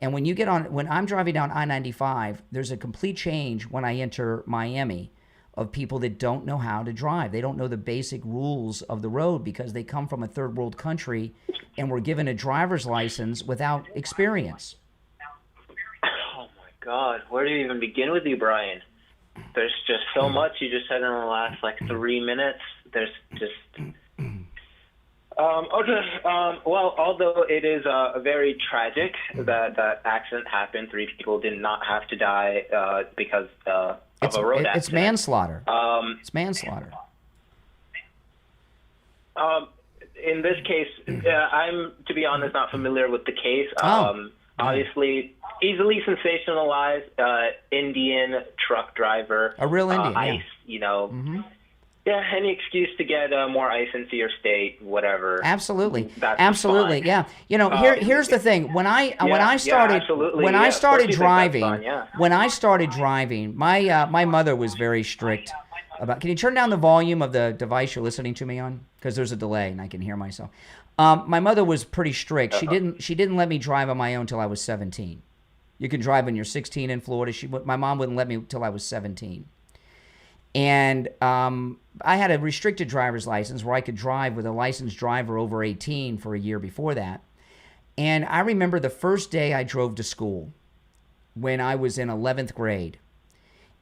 And when I'm driving down I-95, there's a complete change when I enter Miami of people that don't know how to drive. They don't know the basic rules of the road because they come from a third world country and were given a driver's license without experience. Oh my God, where do you even begin with you, Brian? There's just so much you just said in the last 3 minutes. There's just well, although it is very tragic that that accident happened, 3 people did not have to die because of a road accident. It's manslaughter. It's manslaughter. In this case, I'm, to be honest, not familiar with the case. Obviously, easily sensationalized Indian truck driver. A real Indian, ICE, you know. Yeah, any excuse to get more ICE into your state, whatever. Absolutely, that's absolutely, fine. Yeah. You know, here's the thing. When I started driving, my mother was very strict about. Can you turn down the volume of the device you're listening to me on? Because there's a delay and I can hear myself. My mother was pretty strict. She didn't let me drive on my own till I was 17. You can drive when you're 16 in Florida. My mom wouldn't let me till I was 17. And I had a restricted driver's license where I could drive with a licensed driver over 18 for a year before that. And I remember the first day I drove to school when I was in 11th grade.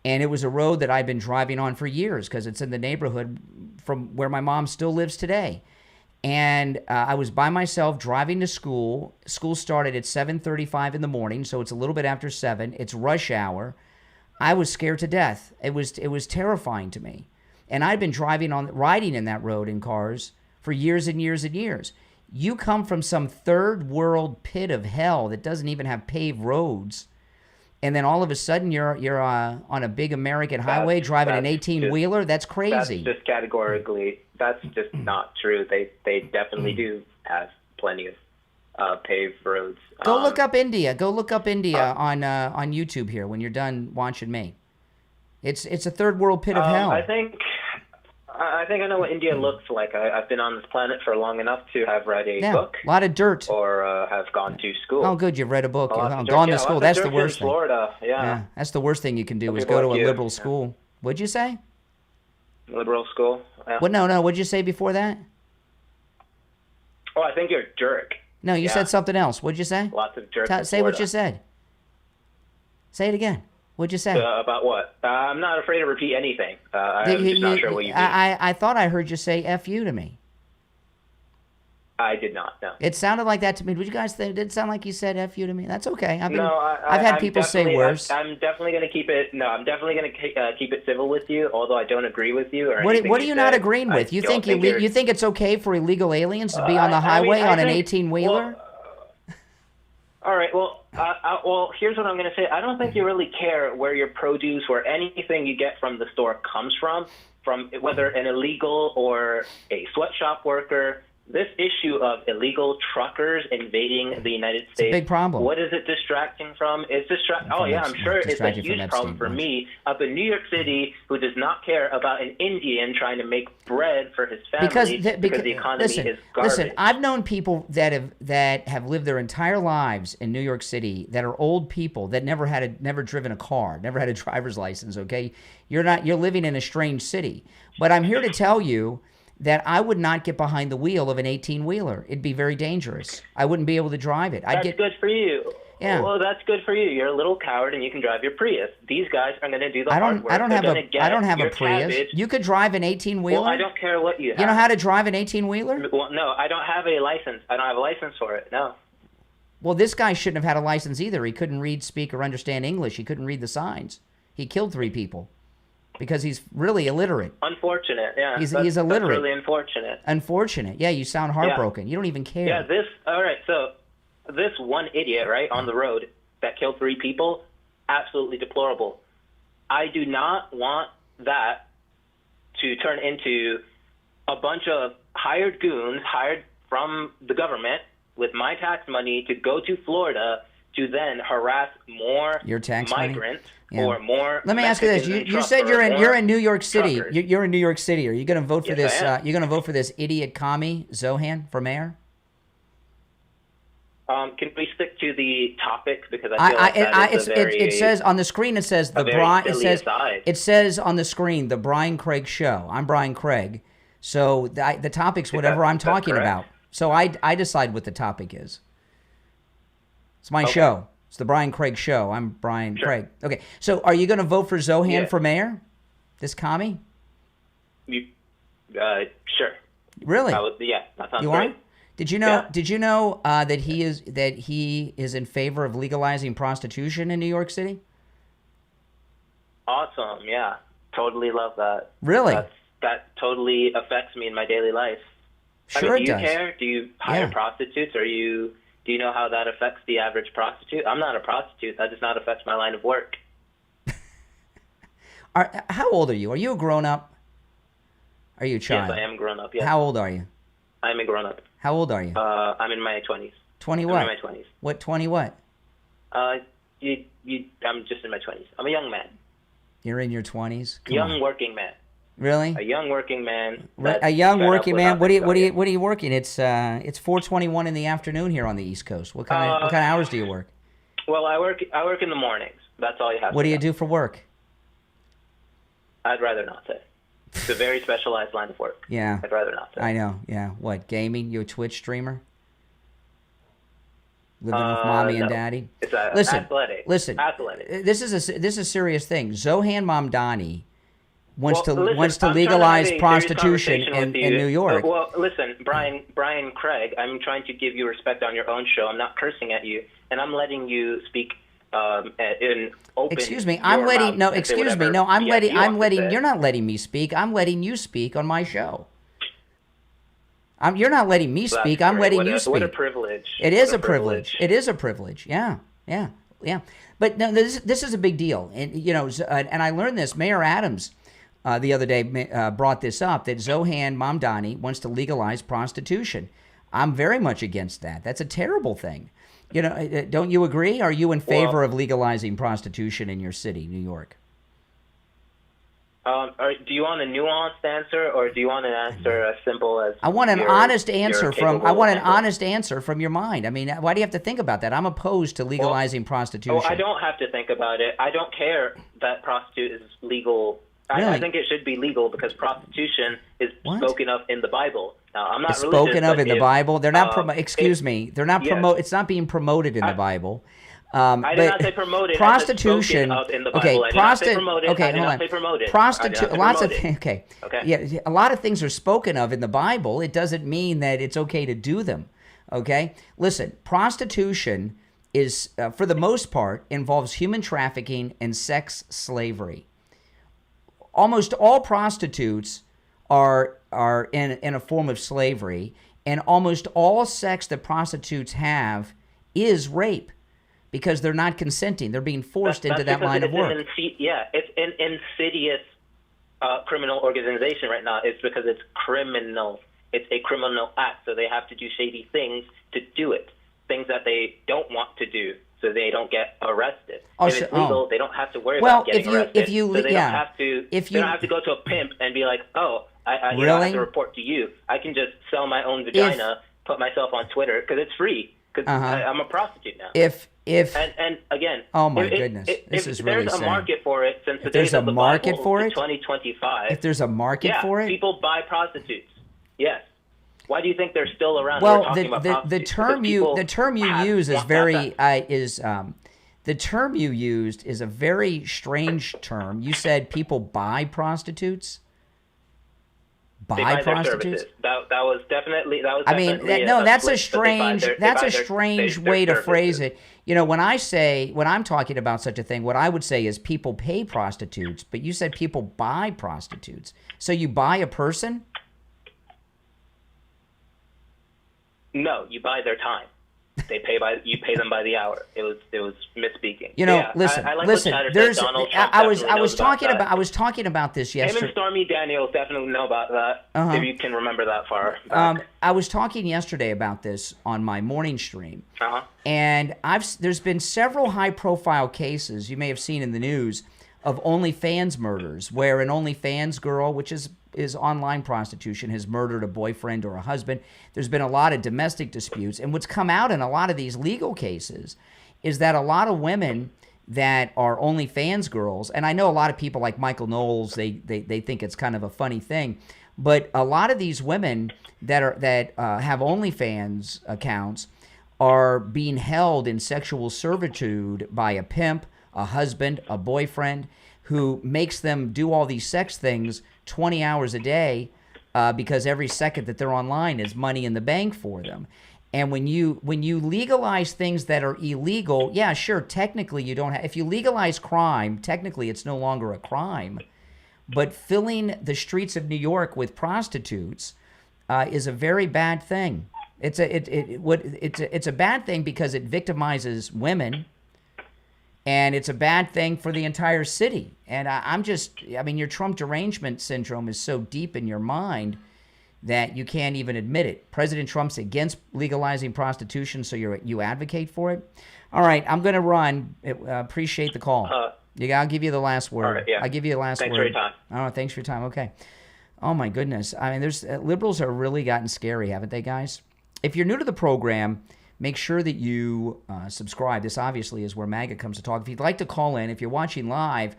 And it was a road that I'd been driving on for years because it's in the neighborhood from where my mom still lives today. And I was by myself driving to school. School started at 7:35 in the morning, so it's a little bit after 7. It's rush hour. I was scared to death. It was terrifying to me. And I'd been riding in that road in cars for years and years and years. You come from some third world pit of hell that doesn't even have paved roads, and then all of a sudden you're on a big American highway driving an 18-wheeler. That's crazy. That's just categorically. That's just not true. They definitely do have plenty of paved roads. Go look up India. Go look up India on YouTube here when you're done watching me. It's a third world pit of hell. I think I know what India looks like. I've been on this planet for long enough to have read a book. A lot of dirt. Or have gone to school. Oh, good. You've read a book. You've gone to school. That's the worst thing. Florida, yeah. That's the worst thing you can do is go to a liberal school. What'd you say? Liberal school. Yeah. What? No. What'd you say before that? Oh, I think you're a jerk. No, you said something else. What'd you say? Lots of jerks. Say what you said. Say it again. What'd you say? About what? I'm not afraid to repeat anything. I'm just not sure what you mean. I thought I heard you say F you to me. I did not, no. It sounded like that to me. Would you guys think it did sound like you said F you to me? That's okay. I've I'm had people say worse. I'm definitely going to keep it. No, I'm definitely going to keep it civil with you. Although I don't agree with you or anything. What are you not agreeing with? You think you think it's okay for illegal aliens to be on the highway on an 18-wheeler? All right. Well, well, here's what I'm going to say. I don't think you really care where your produce or anything you get from the store comes from whether an illegal or a sweatshop worker. This issue of illegal truckers invading the United States. It's a big problem. What is it distracting from? It's Oh, yeah, I'm sure it's a huge problem for me up in New York City who does not care about an Indian trying to make bread for his family because the economy is garbage. Listen, I've known people that have lived their entire lives in New York City that are old people that never driven a car, never had a driver's license, okay? You're living in a strange city. But I'm here to tell you that I would not get behind the wheel of an 18-wheeler. It'd be very dangerous. I wouldn't be able to drive it. That's good for you. Yeah. Well, that's good for you. You're a little coward and you can drive your Prius. These guys are going to do the hard work. I don't have a Prius. Cabbage. You could drive an 18-wheeler? Well, I don't care what you have. You know how to drive an 18-wheeler? Well, no, I don't have a license. I don't have a license for it, no. Well, this guy shouldn't have had a license either. He couldn't read, speak, or understand English. He couldn't read the signs. He killed 3 people. Because he's really illiterate. Unfortunate, yeah. He's illiterate. That's really unfortunate. Unfortunate. Yeah, you sound heartbroken. Yeah. You don't even care. Yeah, all right, so this one idiot, right, on the road that killed 3 people, absolutely deplorable. I do not want that to turn into a bunch of hired goons hired from the government with my tax money to go to Florida to then harass more migrants or more. Let me ask you this: you said you're in New York City. You're in New York City. Are you going to vote for this? You're going to vote for this idiot commie Zohan for mayor? Can we stick to the topic because I feel it says on the screen. It says it says on the screen the Brian Craig Show. I'm Brian Craig, so the topic's whatever I'm talking about. So I decide what the topic is. It's my show. It's the Brian Craig Show. I'm Brian Craig. Okay. So are you going to vote for Zohan for mayor? This commie? Sure. Really? Yeah, that sounds you great. Are? Did you know? Yeah. Did you know that he is in favor of legalizing prostitution in New York City? Awesome. Yeah. Totally love that. Really? That totally affects me in my daily life. Sure, do you it does. care? Do you hire prostitutes? Do you know how that affects the average prostitute? I'm not a prostitute. That does not affect my line of work. How old are you? Are you a grown-up? Are you a child? Yes, I am grown-up, yes. How old are you? I'm a grown-up. How old are you? I'm in my 20s. 20 what? I'm in my 20s. What, 20 what? I'm just in my 20s. I'm a young man. You're in your 20s? Working man. Really? A young working man. A young working man. What are you working? It's 4:21 in the afternoon here on the East Coast. What kind of hours do you work? Well, I work in the mornings. That's all you have. What do you do for work? I'd rather not say. It's a very specialized line of work. Yeah. I'd rather not say. I know. Yeah. What, gaming? You a Twitch streamer? Living with mommy and daddy? It's athletic. Listen. Athletic. This is a serious thing. Zohan Mamdani wants to legalize prostitution in New York. Well, listen, Brian Craig, I'm trying to give you respect on your own show. I'm not cursing at you, and I'm letting you speak in open. Excuse me. I'm letting you're not letting me speak. I'm letting you speak on my show. You're not letting me speak. I'm letting you speak. What a privilege. It is a privilege. It is a privilege. Yeah. But no, this is a big deal, and and I learned this. Mayor Adams the other day brought this up, that Zohan Mamdani wants to legalize prostitution. I'm very much against that. That's a terrible thing. Don't you agree? Are you in favor of legalizing prostitution in your city, New York? Do you want a nuanced answer, or do you want an answer as simple as? I want an honest answer from your mind. I mean, why do you have to think about that? I'm opposed to legalizing prostitution. I don't have to think about it. I don't care that prostitute is legal. Really? I think it should be legal because prostitution is spoken of in the Bible. Now, I'm not it's spoken of in the Bible. They're not. Excuse me. They're not promote. It's not being promoted in the Bible. I did not say promoted. Prostitution. I said spoken of in the Bible. I did not say promoted. Okay, I did hold not on. say promoted. Lots of Okay. Yeah, a lot of things are spoken of in the Bible. It doesn't mean that it's okay to do them. Okay, listen. Prostitution is, for the most part, involves human trafficking and sex slavery. Almost all prostitutes are in a form of slavery, and almost all sex that prostitutes have is rape because they're not consenting. They're being forced into that line of work. It's an insidious criminal organization right now. It's because it's criminal. It's a criminal act, so they have to do shady things to do it, things that they don't want to do, so they don't get arrested. If it's legal, they don't have to worry about getting arrested. They don't have to go to a pimp and be like, oh, I don't have to report to you. I can just sell my own vagina, put myself on Twitter because it's free. Because I'm a prostitute now. And again, oh my goodness, this is really sad. If there's a market for it, since the days of the Bible, 2025. If there's a market for it, people buy prostitutes. Yes. Why do you think they're still around? Well, the term you use is very the term you used is a very strange term. You said people buy prostitutes. Buy prostitutes. That was definitely. That's a strange way to phrase it. You know, when I'm talking about such a thing, what I would say is people pay prostitutes, but you said people buy prostitutes. So you buy a person? No, you buy their time. You pay them by the hour. It was misspeaking. You know, listen. There's. I was talking about this yesterday. Him and Stormy Daniels definitely know about that. If you can remember that far. I was talking yesterday about this on my morning stream, and there's been several high-profile cases you may have seen in the news of OnlyFans murders, where an OnlyFans girl, which is online prostitution, has murdered a boyfriend or a husband. There's been a lot of domestic disputes. And what's come out in a lot of these legal cases is that a lot of women that are OnlyFans girls, and I know a lot of people like Michael Knowles, they think it's kind of a funny thing, but a lot of these women that have OnlyFans accounts are being held in sexual servitude by a pimp, a husband, a boyfriend, who makes them do all these sex things 20 hours a day because every second that they're online is money in the bank for them. And when you legalize things that are illegal, yeah, sure, technically you don't have, if you legalize crime, technically it's no longer a crime. But filling the streets of New York with prostitutes is a very bad thing. It's a bad thing because it victimizes women. And it's a bad thing for the entire city. And your Trump derangement syndrome is so deep in your mind that you can't even admit it. President Trump's against legalizing prostitution, so you advocate for it? All right, I'm going to run. Appreciate the call. I'll give you the last word. All right, yeah. I'll give you the last word. Thanks for your time. Oh, thanks for your time. Okay. Oh, my goodness. I mean, there's liberals have really gotten scary, haven't they, guys? If you're new to the program, make sure that you subscribe. This obviously is where MAGA comes to talk. If you'd like to call in, if you're watching live,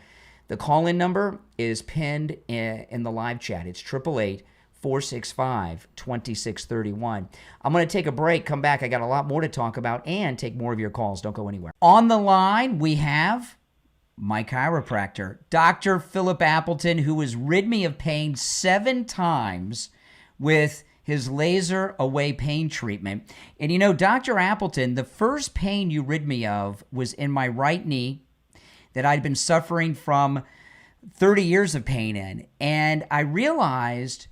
the call-in number is pinned in the live chat. It's 888-465-2631. I'm going to take a break, come back. I got a lot more to talk about and take more of your calls. Don't go anywhere. On the line, we have my chiropractor, Dr. Philip Appleton, who has rid me of pain 7 times with his laser away pain treatment. And you know, Dr. Appleton, the first pain you rid me of was in my right knee that I'd been suffering from 30 years of pain in. And I realized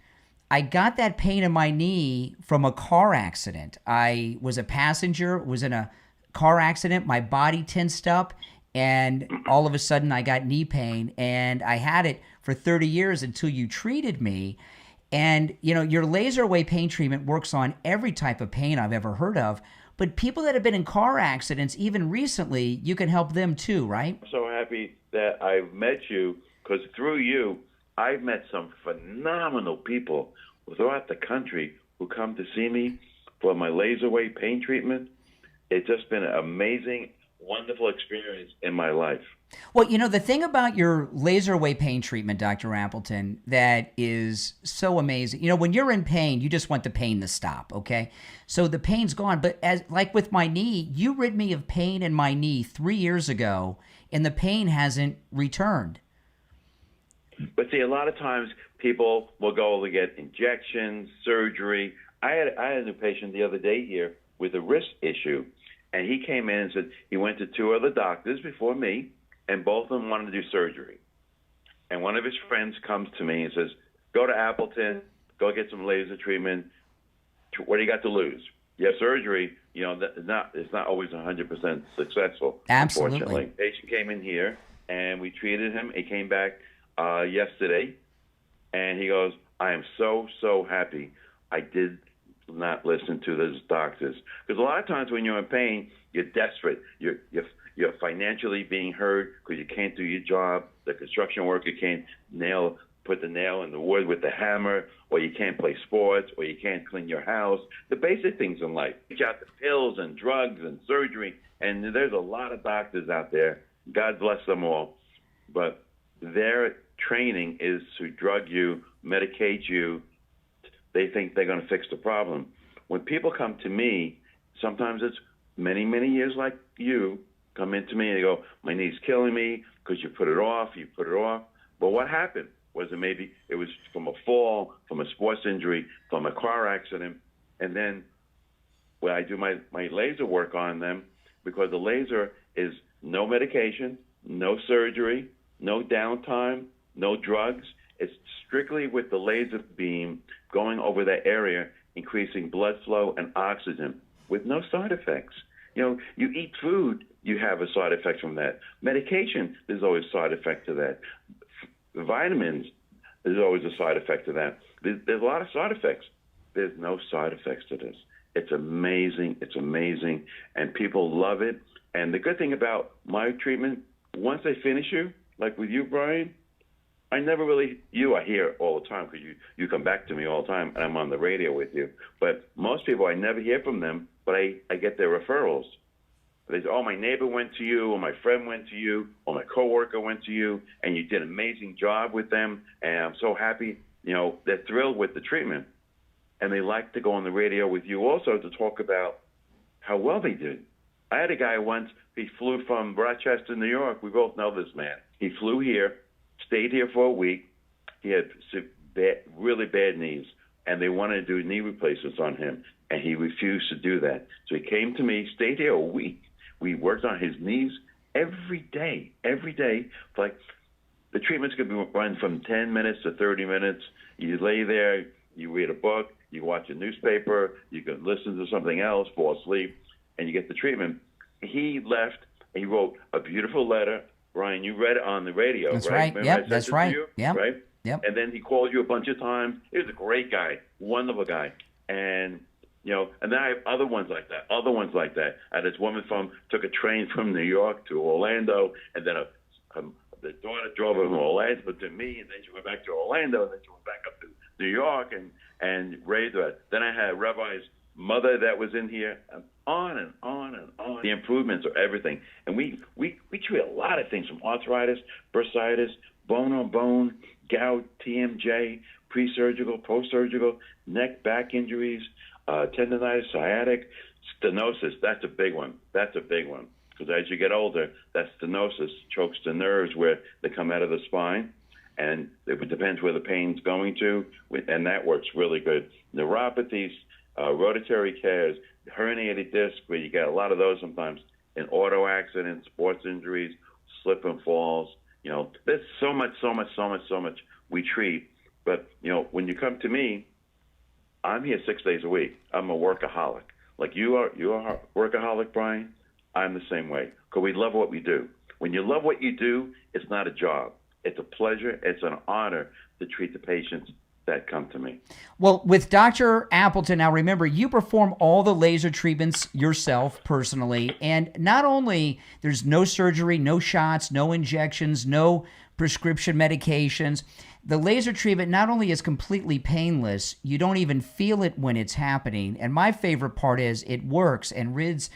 I got that pain in my knee from a car accident. I was a passenger, was in a car accident, my body tensed up, and all of a sudden I got knee pain. And I had it for 30 years until you treated me. And, you know, your laser away pain treatment works on every type of pain I've ever heard of. But people that have been in car accidents, even recently, you can help them too, right? I'm so happy that I've met you, because through you, I've met some phenomenal people throughout the country who come to see me for my laser away pain treatment. It's just been amazing. wonderful experience in my life. Well, you know, the thing about your laser wave pain treatment, Dr. Appleton, that is so amazing. You know, when you're in pain, you just want the pain to stop, okay? So the pain's gone. But as like with my knee, you rid me of pain in my knee 3 years ago, and the pain hasn't returned. But see, a lot of times people will go to get injections, surgery. I had a new patient the other day here with a wrist issue, and he came in and said he went to 2 other doctors before me, and both of them wanted to do surgery. And one of his friends comes to me and says, go to Appleton, go get some laser treatment. What do you got to lose? You have surgery, you know, it's not always 100% successful. Absolutely. Unfortunately. Patient came in here, and we treated him. He came back yesterday, and he goes, I am so, so happy I did not listen to those doctors. Because a lot of times when you're in pain, you're desperate. You're financially being hurt because you can't do your job. The construction worker can't put the nail in the wood with the hammer, or you can't play sports, or you can't clean your house. The basic things in life. You got the pills and drugs and surgery, and there's a lot of doctors out there. God bless them all. But their training is to drug you, medicate you. They think they're going to fix the problem. When people come to me, sometimes it's many, many years like you, come into me and they go, my knee's killing me because you put it off. But what happened? Was it maybe it was from a fall, from a sports injury, from a car accident? And then when I do my laser work on them, because the laser is no medication, no surgery, no downtime, no drugs. It's strictly with the laser beam going over that area, increasing blood flow and oxygen with no side effects. You know, you eat food, you have a side effect from that. Medication, there's always a side effect to that. Vitamins, there's always a side effect to that. There's a lot of side effects. There's no side effects to this. It's amazing. It's amazing. And people love it. And the good thing about my treatment, once I finish you, like with you, Brian, I never really, I hear all the time because you come back to me all the time and I'm on the radio with you. But most people, I never hear from them, but I get their referrals. They say, oh, my neighbor went to you, or my friend went to you, or my coworker went to you, and you did an amazing job with them, and I'm so happy. You know, they're thrilled with the treatment. And they like to go on the radio with you also to talk about how well they did. I had a guy once, he flew from Rochester, New York. We both know this man. He flew here, stayed here for a week. He had really bad knees, and they wanted to do knee replacements on him, and he refused to do that. So he came to me, stayed here a week. We worked on his knees every day. Like the treatments could be run from 10 minutes to 30 minutes. You lay there, you read a book, you watch a newspaper, you can listen to something else, fall asleep, and you get the treatment. He left, and he wrote a beautiful letter. Brian, you read it on the radio, that's right? Right. Yep, that's right. Yep. Right? Yep. And then he called you a bunch of times. He was a great guy, wonderful guy. And you know, and then I have other ones like that. I had this woman took a train from New York to Orlando, and then the daughter drove her from Orlando to me, and then she went back to Orlando, and then she went back up to New York and raised her. Then I had Rabbi's mother that was in here, and on and on and on. The improvements are everything. And we treat a lot of things from arthritis, bursitis, bone-on-bone, gout, TMJ, pre-surgical, post-surgical, neck, back injuries, tendonitis, sciatic, stenosis. That's a big one. Because as you get older, that stenosis chokes the nerves where they come out of the spine, and it depends where the pain's going to, and that works really good. Neuropathies, rotatory tears, herniated disc, where you get a lot of those sometimes in auto accidents, sports injuries, slip and falls. You know, there's so much we treat. But, you know, when you come to me, I'm here 6 days a week. I'm a workaholic. Like you are a workaholic, Brian. I'm the same way. Because we love what we do. When you love what you do, it's not a job. It's a pleasure. It's an honor to treat the patients that come to me. Well, with Dr. Appleton, now remember, you perform all the laser treatments yourself personally. And not only there's no surgery, no shots, no injections, no prescription medications. The laser treatment not only is completely painless, you don't even feel it when it's happening. And my favorite part is it works and rids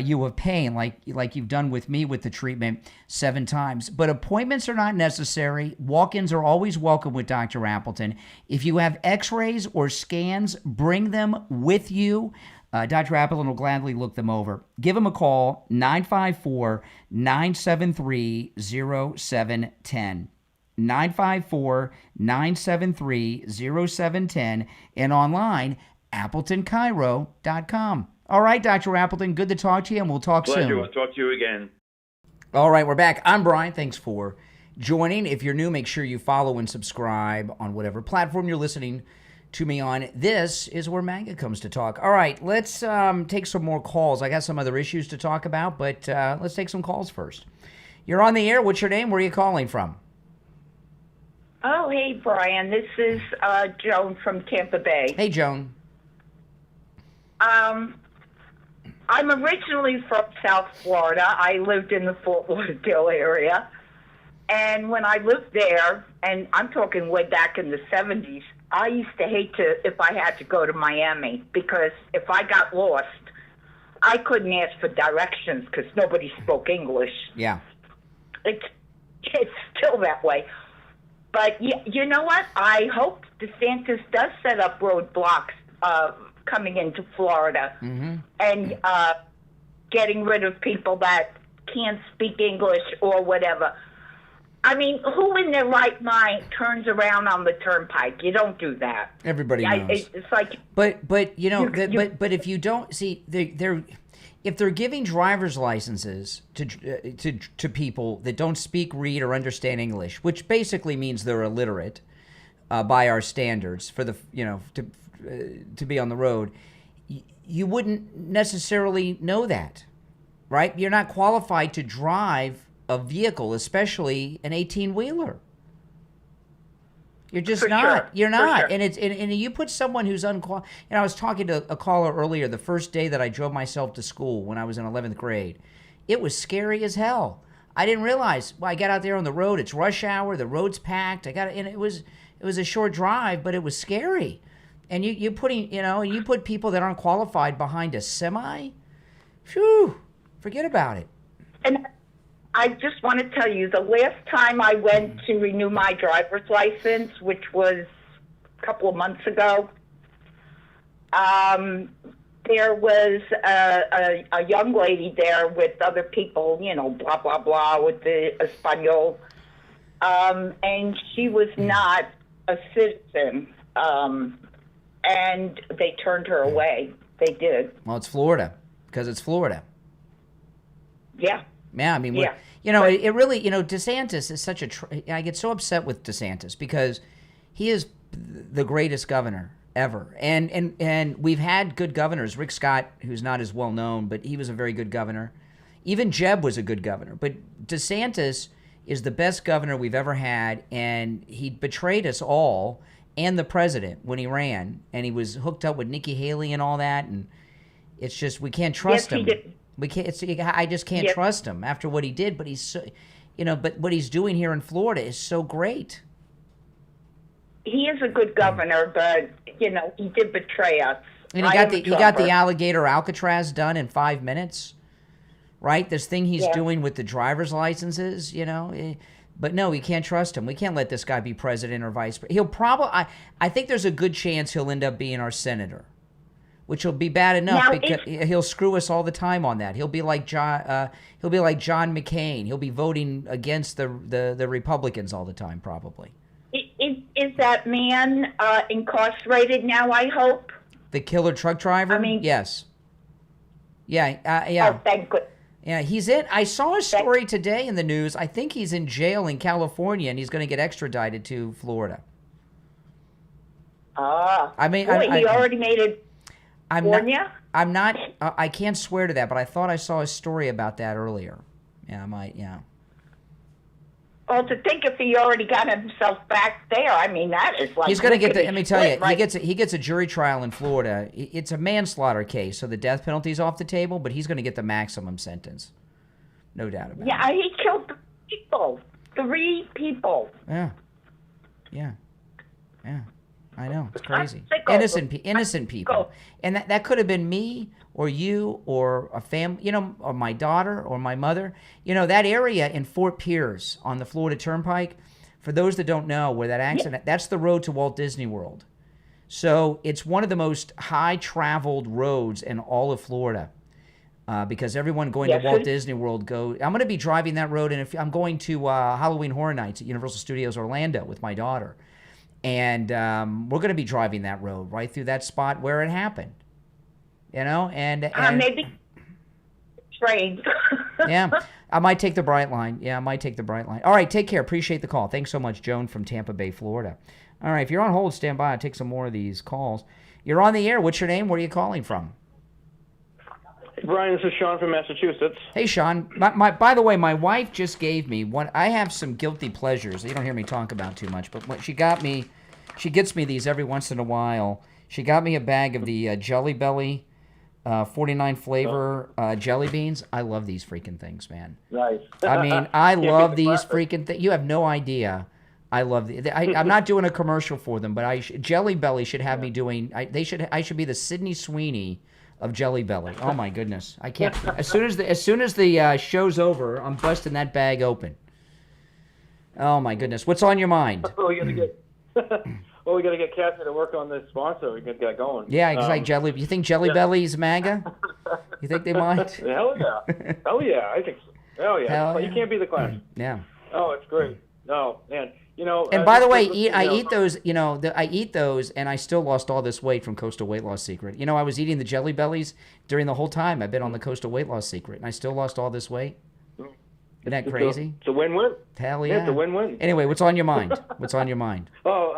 you of pain, like you've done with me with the treatment 7 times. But appointments are not necessary. Walk-ins are always welcome with Dr. Appleton. If you have x-rays or scans, bring them with you. Dr. Appleton will gladly look them over. Give him a call, 954-973-0710. 954-973-0710, and online, AppletonCairo.com. All right, Dr. Appleton, good to talk to you, and we'll talk soon. Pleasure. I'll talk to you again. All right, we're back. I'm Brian. Thanks for joining. If you're new, make sure you follow and subscribe on whatever platform you're listening to me on. This is where MAGA comes to talk. All right, let's take some more calls. I got some other issues to talk about, but let's take some calls first. You're on the air. What's your name? Where are you calling from? Oh, hey, Brian. This is Joan from Tampa Bay. Hey, Joan. I'm originally from South Florida. I lived in the Fort Lauderdale area. And when I lived there, and I'm talking way back in the 70s, I used to hate if I had to go to Miami, because if I got lost, I couldn't ask for directions because nobody spoke English. Yeah. It's still that way. But you know what? I hope DeSantis does set up roadblocks coming into Florida and getting rid of people that can't speak English or whatever. I mean, who in their right mind turns around on the turnpike? You don't do that. Everybody knows. It's like, but you know, but if you don't see, if they're giving driver's licenses to people that don't speak, read, or understand English, which basically means they're illiterate by our standards for the to be on the road, you wouldn't necessarily know that, right? You're not qualified to drive a vehicle, especially an 18-wheeler. You're just not. Sure. You're not. Sure. And and you put someone who's unqualified. And I was talking to a caller earlier, the first day that I drove myself to school when I was in 11th grade. It was scary as hell. I didn't realize. Well, I got out there on the road. It's rush hour. The road's packed. And it was a short drive, but it was scary. And you put people that aren't qualified behind a semi. Phew, forget about it. and I just want to tell you, the last time I went to renew my driver's license, which was a couple of months ago, there was a young lady there with other people, blah, blah, blah, with the Espanol, and she was not a citizen, and they turned her away. They did. Well, it's Florida, because it's Florida. Yeah. Yeah, I mean, yeah. It really, DeSantis is such I get so upset with DeSantis because he is the greatest governor ever. And we've had good governors. Rick Scott, who's not as well known, but he was a very good governor. Even Jeb was a good governor. But DeSantis is the best governor we've ever had, and he betrayed us all and the president when he ran, and he was hooked up with Nikki Haley and all that, and it's just, we can't trust him. He did. We can't. I just can't trust him after what he did. But he's so, but what he's doing here in Florida is so great. He is a good governor, but he did betray us. And he got the alligator Alcatraz done in 5 minutes, right? This thing he's doing with the driver's licenses, But no, we can't trust him. We can't let this guy be president or vice president. He'll probably. I think there's a good chance he'll end up being our senator, which will be bad enough because he'll screw us all the time on that. He'll be like John. He'll be like John McCain. He'll be voting against the Republicans all the time, probably. Is that man incarcerated now? I hope. The killer truck driver. Yes. Yeah. Oh, thank goodness. Yeah, he's in. I saw a story today in the news. I think he's in jail in California, and he's going to get extradited to Florida. He already made it. I'm not. I can't swear to that, but I thought I saw a story about that earlier. Yeah, I might. Yeah. Well, to think if he already got himself back there, that is like. He's going to get the. Let me tell you, he gets a jury trial in Florida. It's a manslaughter case, so the death penalty's off the table. But he's going to get the maximum sentence, no doubt about it. Yeah, he killed 3 people. 3 people. Yeah. Yeah. Yeah. I know. It's crazy. Innocent people. And that could have been me or you or a family, you know, or my daughter or my mother. You know, that area in Fort Pierce on the Florida Turnpike, for those that don't know where that accident, that's the road to Walt Disney World. So it's one of the most high-traveled roads in all of Florida. Because everyone going to Walt Disney World I'm going to be driving that road, and if I'm going to Halloween Horror Nights at Universal Studios Orlando with my daughter, and we're going to be driving that road right through that spot where it happened. You know, and maybe train. Yeah, I might take the Bright Line. Yeah, I might take the Bright Line. All right, take care. Appreciate the call. Thanks so much, Joan from Tampa Bay, Florida. All right, if you're on hold, stand by. I'll take some more of these calls. You're on the air. What's your name? Where are you calling from? Brian, this is Sean from Massachusetts. Hey, Sean. By the way, my wife just gave me one. I have some guilty pleasures. You don't hear me talk about too much, but what she got me, she gets me these every once in a while. She got me a bag of the Jelly Belly 49 flavor jelly beans. I love these freaking things, man. Nice. I mean, I love these freaking things. You have no idea. I love I'm not doing a commercial for them, but Jelly Belly should have me doing. I should be the Sydney Sweeney of Jelly Belly. Oh my goodness, I can't. As soon as the show's over, I'm busting that bag open. Oh my goodness, what's on your mind? Well, we gotta get Kathy to work on this sponsor. We can get going. Yeah, exactly. Jelly. You think Jelly Belly's MAGA? You think they might? Hell yeah, hell yeah, I think so. Hell yeah, Hell yeah. You can't be the class. Yeah. Oh, it's great. Oh man. You know, and by the way, I eat those. You know, I eat those, and I still lost all this weight from Coastal Weight Loss Secret. You know, I was eating the Jelly Bellies during the whole time I've been on the Coastal Weight Loss Secret, and I still lost all this weight. Isn't that crazy? It's a win-win. Hell yeah. It's a win-win. Anyway, what's on your mind? What's on your mind? Oh,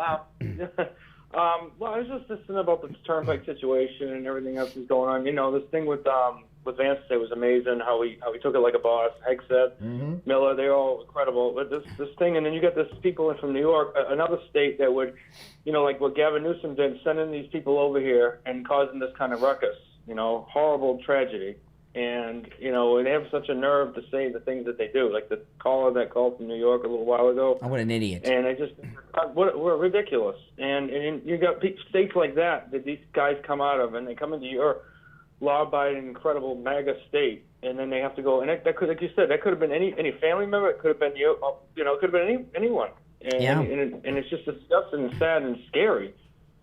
well, I was just listening about the Turnpike situation and everything else that's going on. You know, this thing with Vance today was amazing. How he took it like a boss. Hegseth, Miller, they're all incredible. But this thing, and then you got this people from New York, another state that would, you know, like what Gavin Newsom did, sending these people over here and causing this kind of ruckus. You know, horrible tragedy. And, you know, they have such a nerve to say the things that they do, like the caller that called from New York a little while ago. Oh, what an idiot. And I just, we're ridiculous. And you got states like that these guys come out of, and they come into your law-abiding, incredible MAGA state, and then they have to go, and that could, like you said, that could have been any family member, it could have been you know, it could have been anyone. And, yeah. And it's just disgusting and sad and scary.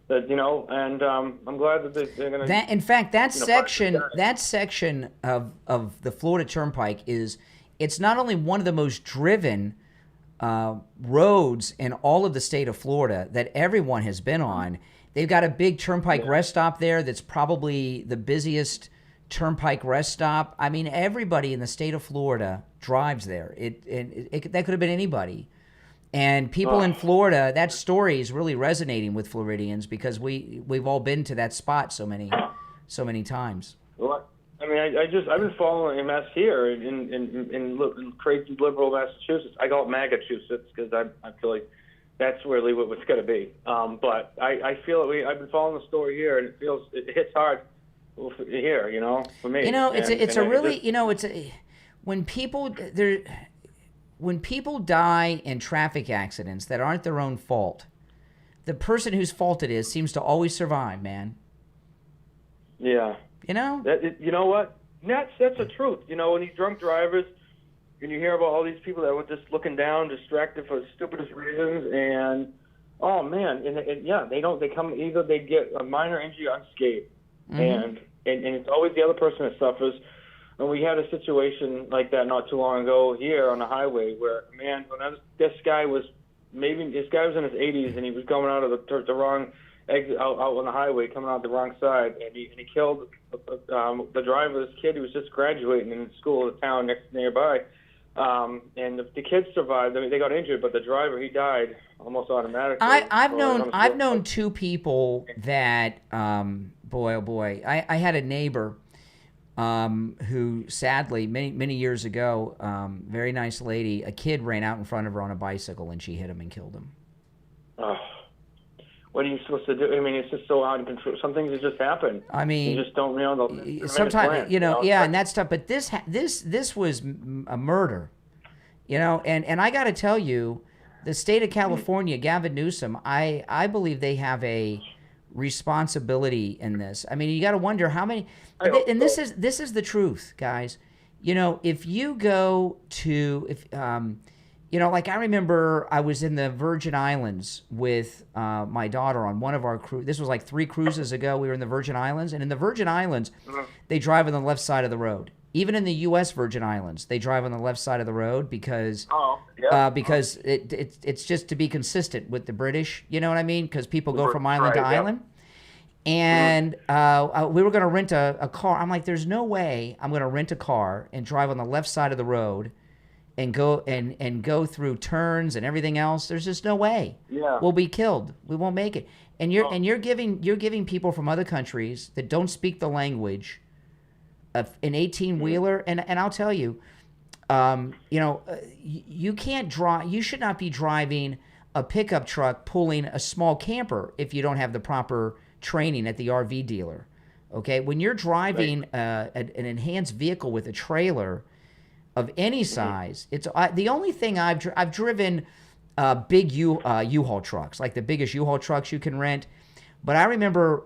That, you know, and I'm glad that they're going to. In fact, that section of the Florida Turnpike it's not only one of the most driven roads in all of the state of Florida that everyone has been on. They've got a big Turnpike rest stop there that's probably the busiest Turnpike rest stop. I mean, everybody in the state of Florida drives there. That could have been anybody. And people in Florida, that story is really resonating with Floridians because we've all been to that spot so many times. Well, I mean, I've been following MS here in crazy liberal Massachusetts. I call it MAGA-chusetts because I feel like that's really what it's going to be. But I feel I've been following the story here, and it hits hard here, you know, for me. You know, when people die in traffic accidents that aren't their own fault, the person whose fault it is seems to always survive, man. Yeah. You know? You know what? That's the truth. You know, when these drunk drivers, and you hear about all these people that were just looking down, distracted for the stupidest reasons, and, oh, man, and yeah, they get a minor injury unscathed, and it's always the other person that suffers. And we had a situation like that not too long ago here on the highway where, man, this guy was in his 80s, and he was coming out of the wrong exit out on the highway, coming out the wrong side, and he killed the driver's kid who was just graduating in school in the town nearby. And the kids survived. I mean, they got injured, but the driver, he died almost automatically. I've known two people that, boy, oh boy, I had a neighbor who sadly many years ago, very nice lady, a kid ran out in front of her on a bicycle and she hit him and killed him. Oh, what are you supposed to do? I mean, it's just so out of control. Some things that just happen. I mean, you just don't know. Sometimes, yeah, and that stuff. But this was a murder, you know. And I got to tell you, the state of California, Gavin Newsom, I believe they have a responsibility in this. I mean, you got to wonder how many, and this is the truth, guys. You know, if you go to, you know, like I remember I was in the Virgin Islands with my daughter on one of our cruises. This was like 3 cruises ago. We were in the Virgin Islands, and in the Virgin Islands, they drive on the left side of the road. Even in the U.S. Virgin Islands, they drive on the left side of the road because it's just to be consistent with the British. You know what I mean? Because people go from island to island. And we were going to rent a car. I'm like, there's no way I'm going to rent a car and drive on the left side of the road and go and go through turns and everything else. There's just no way. Yeah. We'll be killed. We won't make it. And you're giving people from other countries that don't speak the language an 18-wheeler, and I'll tell you, you know, you can't drive. You should not be driving a pickup truck pulling a small camper if you don't have the proper training at the RV dealer. Okay, when you're driving an enhanced vehicle with a trailer of any size, it's the only thing I've driven big U-Haul trucks, like the biggest U-Haul trucks you can rent. But I remember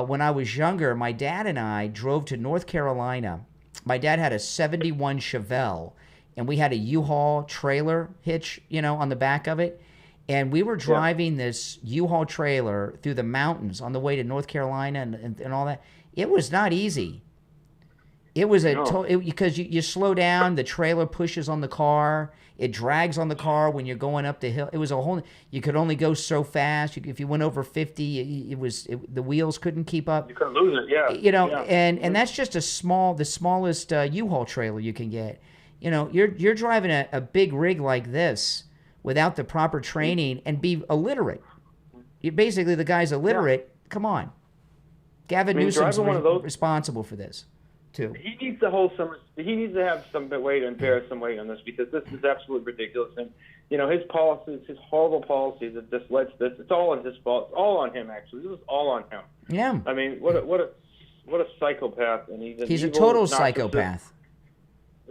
when I was younger, my dad and I drove to North Carolina. My dad had a 71 Chevelle, and we had a U-Haul trailer hitch, you know, on the back of it. And we were driving this U-Haul trailer through the mountains on the way to North Carolina and all that. It was not easy. It was because you slow down, the trailer pushes on the car. It drags on the car when you're going up the hill. It was a whole. You could only go so fast. If you went over 50, the wheels couldn't keep up. You couldn't lose it. Yeah. You know, and that's just the smallest U-Haul trailer you can get. You know, you're driving a big rig like this without the proper training and be illiterate. Basically, the guy's illiterate. Yeah. Come on, Gavin Newsom's responsible for this too. He needs He needs to have some weight and bear some weight on this, because this is absolutely ridiculous. And you know, his policies, his horrible policies that this led to this. It's all on his fault. It's all on him. Actually, this is all on him. Yeah. I mean, what a psychopath, and he's a total psychopath.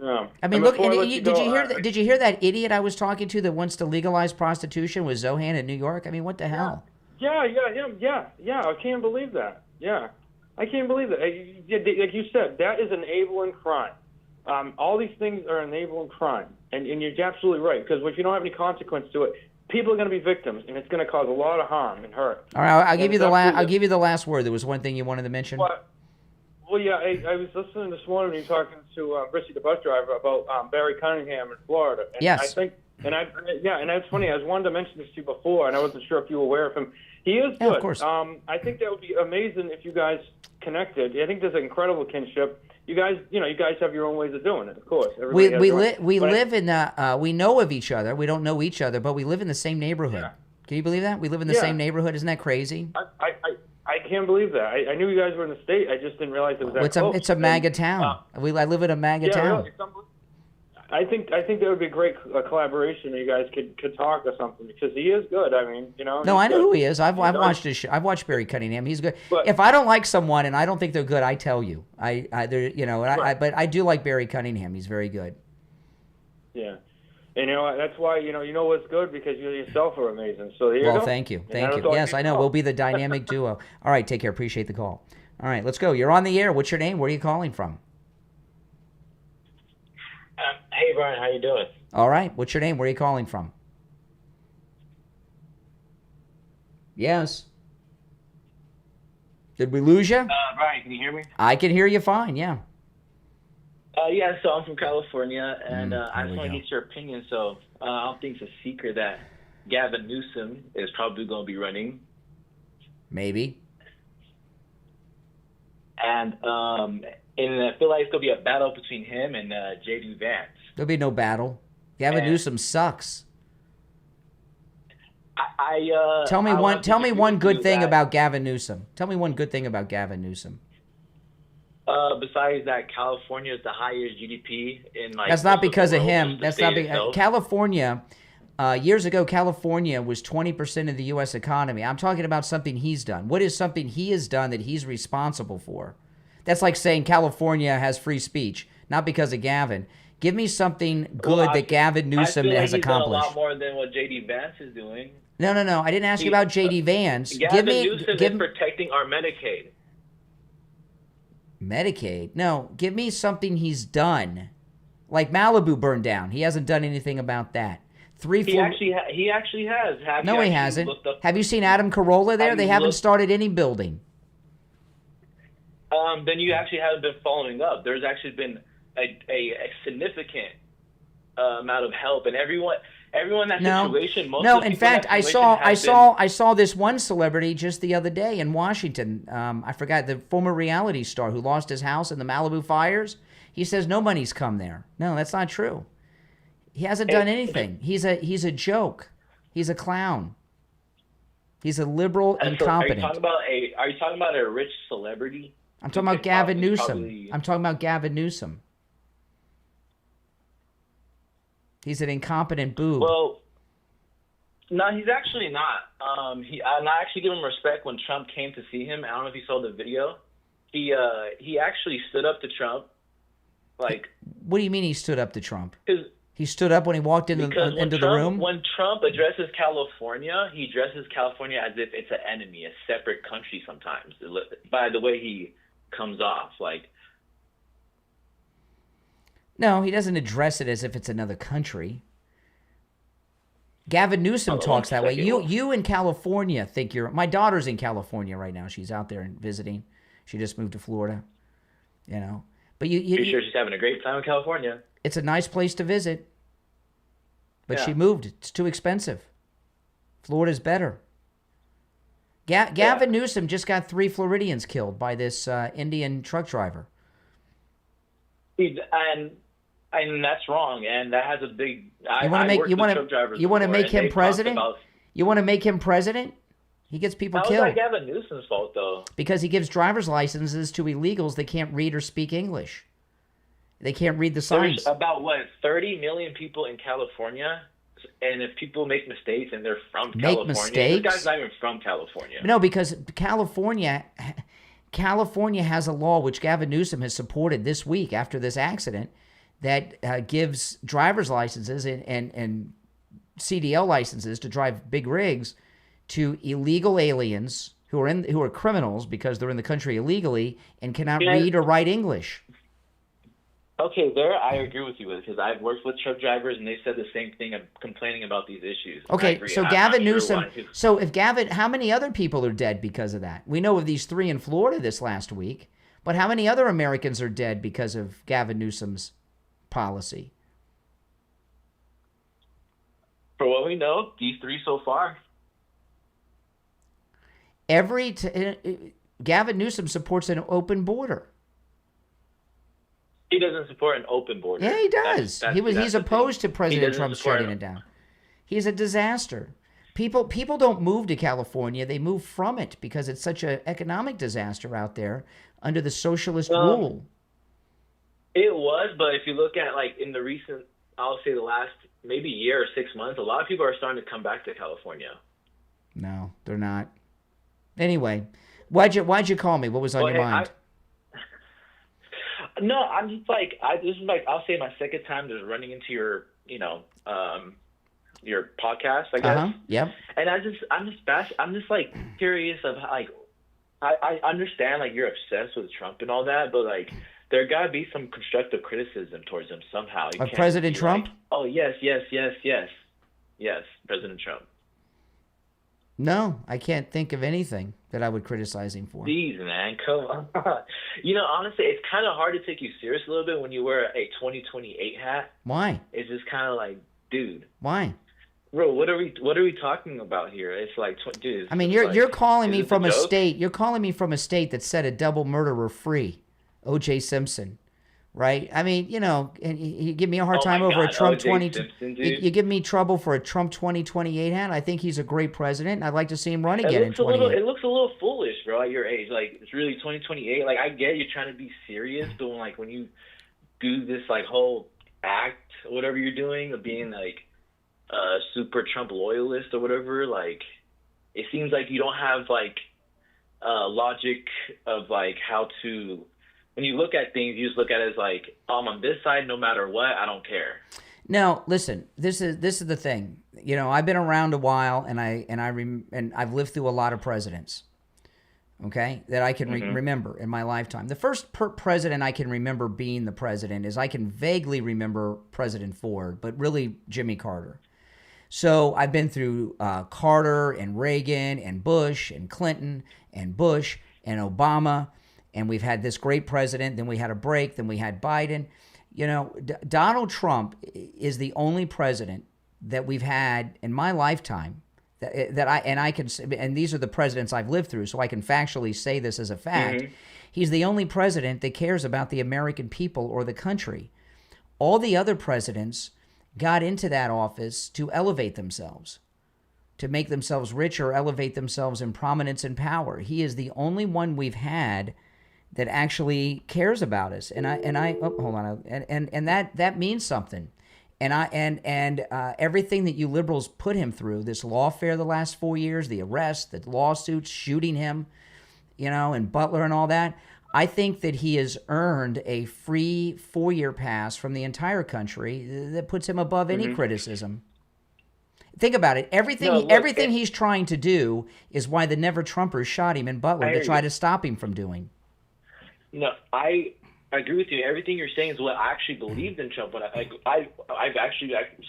Yeah. I mean, look. Did you hear that idiot I was talking to that wants to legalize prostitution with Zohan in New York? I mean, what the hell? Yeah. I can't believe that. Yeah, I can't believe that. Like you said, that is enabling crime. All these things are enabling crime, and you're absolutely right. Because if you don't have any consequence to it, people are going to be victims, and it's going to cause a lot of harm and hurt. All right, I'll give you the last word. There was one thing you wanted to mention. Well, yeah, I was listening this morning when you were talking to Rissy, the bus driver, about Barry Cunningham in Florida. And yes. I think, and that's funny. I wanted to mention this to you before, and I wasn't sure if you were aware of him. He is good. Yeah, of course. I think that would be amazing if you guys connected. I think there's an incredible kinship. You guys have your own ways of doing it, of course. We live in we know of each other. We don't know each other, but we live in the same neighborhood. Yeah. Can you believe that? We live in the same neighborhood. Isn't that crazy? I can't believe that. I knew you guys were in the state. I just didn't realize it was that close. It's a MAGA town. I live in a MAGA town. Really, I think that would be a great collaboration. You guys could talk or something, because he is good. I mean, you know. No, I know who he is. I've watched his show. I've watched Barry Cunningham. He's good. But if I don't like someone and I don't think they're good, I tell you. But I do like Barry Cunningham. He's very good. Yeah. And that's why you know what's good, because you yourself are amazing. So here you go. Well, thank you. Yes, I know. We'll be the dynamic duo. All right, take care. Appreciate the call. All right, let's go. You're on the air. What's your name? Where are you calling from? Hey, Brian. How you doing? All right. What's your name? Where are you calling from? Yes. Did we lose you? Brian, can you hear me? I can hear you fine. Yeah. Yeah, so I'm from California, and I just want to get your opinion. So I don't think it's a secret that Gavin Newsom is probably going to be running. Maybe. And I feel like it's going to be a battle between him and J.D. Vance. There'll be no battle. Gavin Newsom sucks. Tell me one good thing about Gavin Newsom. Tell me one good thing about Gavin Newsom. Besides that, California is the highest GDP in That's not because of him. That's not because California. Years ago, California was 20% of the U.S. economy. I'm talking about something he's done. What is something he has done that he's responsible for? That's like saying California has free speech, not because of Gavin. Give me something good that Gavin Newsom has accomplished. Done a lot more than what J.D. Vance is doing. No. I didn't ask you about J.D. Vance. Gavin Newsom is protecting our Medicaid. Medicaid? No, give me something he's done. Like Malibu burned down. He hasn't done anything about that. He actually has. No, he hasn't. Have you seen Adam Carolla there? They haven't started any building. Then you actually haven't been following up. There's actually been a significant amount of help, and everyone in that situation. In fact, I saw this one celebrity just the other day in Washington. I forgot, the former reality star who lost his house in the Malibu fires. He says no money's come there. No, that's not true. He hasn't done anything. He's a joke. He's a clown. He's a liberal incompetent. Are you talking about a rich celebrity? I'm talking about Gavin Newsom. I'm talking about Gavin Newsom. He's an incompetent boob. Well, no, he's actually not. I actually give him respect when Trump came to see him. I don't know if you saw the video. He actually stood up to Trump. Like, what do you mean he stood up to Trump? He stood up when he walked into the room? When Trump addresses California, he addresses California as if it's an enemy, a separate country sometimes, by the way he comes off. Like, no, he doesn't address it as if it's another country. Gavin Newsom talks that way. You in California think you're... My daughter's in California right now. She's out there and visiting. She just moved to Florida, you know. But you sure she's having a great time in California? It's a nice place to visit. But Yeah. she moved. It's too expensive. Florida's better. Gavin Newsom just got 3 Floridians killed by this Indian truck driver. And that's wrong. And that has a big... You want to make him president? You want to make him president? He gets people killed. How is that Gavin Newsom's fault, though? Because he gives driver's licenses to illegals that can't read or speak English. They can't read the signs. There's about, 30 million people in California? And if people make mistakes and they're from California... mistakes? This guy's not even from California. No, because California has a law which Gavin Newsom has supported this week after this accident that gives driver's licenses and CDL licenses to drive big rigs to illegal aliens who are criminals because they're in the country illegally and cannot read or write English. Okay, there I agree with you with because I've worked with truck drivers and they said the same thing of complaining about these issues. Okay, so Gavin Newsom. So if Gavin, how many other people are dead because of that? We know of these 3 in Florida this last week, but how many other Americans are dead because of Gavin Newsom's policy? For what we know, these 3 so far. Gavin Newsom supports an open border. He doesn't support an open border. Yeah, he does. He's opposed to President Trump shutting it down. He's a disaster. People don't move to California. They move from it because it's such an economic disaster out there under the socialist rule. It was, but if you look at in the recent, I'll say the last maybe year or 6 months, a lot of people are starting to come back to California. No, they're not. Anyway, why'd you call me? What was on your mind? No, I'm just this is I'll say my second time just running into your your podcast, I guess. Yep. And I'm just curious of I understand you're obsessed with Trump and all that, but there gotta be some constructive criticism towards him somehow. Of President Trump? Oh yes, President Trump. No, I can't think of anything that I would criticize him for. Jeez, man, come on. Honestly, it's kind of hard to take you serious a little bit when you wear a 2028 hat. Why? It's just kind of dude. Why? Bro, what are we talking about here? It's dude. I mean, you're calling me from a state. You're calling me from a state that set a double murderer free, O.J. Simpson, right? I mean, and you give me a hard time over a Trump 20. You give me trouble for a Trump 2028 hat. I think he's a great president, and I'd like to see him run again in 28. It looks a little foolish, bro, at your age. It's really 2028. I get you're trying to be serious, but when you do this whole act, whatever you're doing, of being a super Trump loyalist or whatever, it seems like you don't have logic of how to when you look at things, you just look at it as like, I'm on this side no matter what. I don't care. No, listen. This is the thing. You know, I've been around a while, and I've lived through a lot of presidents. Okay, that I can remember in my lifetime. The first president I can remember being the president is I can vaguely remember President Ford, but really Jimmy Carter. So I've been through Carter and Reagan and Bush and Clinton and Bush and Obama, and we've had this great president. Then we had a break. Then we had Biden. You know, Donald Trump is the only president that we've had in my lifetime and these are the presidents I've lived through, so I can factually say this as a fact. He's the only president that cares about the American people or the country. All the other presidents got into that office to elevate themselves, to make themselves rich or elevate themselves in prominence and power. He is the only one we've had that actually cares about us. And that means something. And everything that you liberals put him through, this lawfare the last 4 years, the arrest, the lawsuits, shooting him, you know, and Butler and all that, I think that he has earned a free 4-year pass from the entire country that puts him above any criticism. Think about it. Everything he's trying to do is why the Never-Trumpers shot him in Butler to try to stop him from doing. No, I agree with you. Everything you're saying is what I actually believed in Trump. But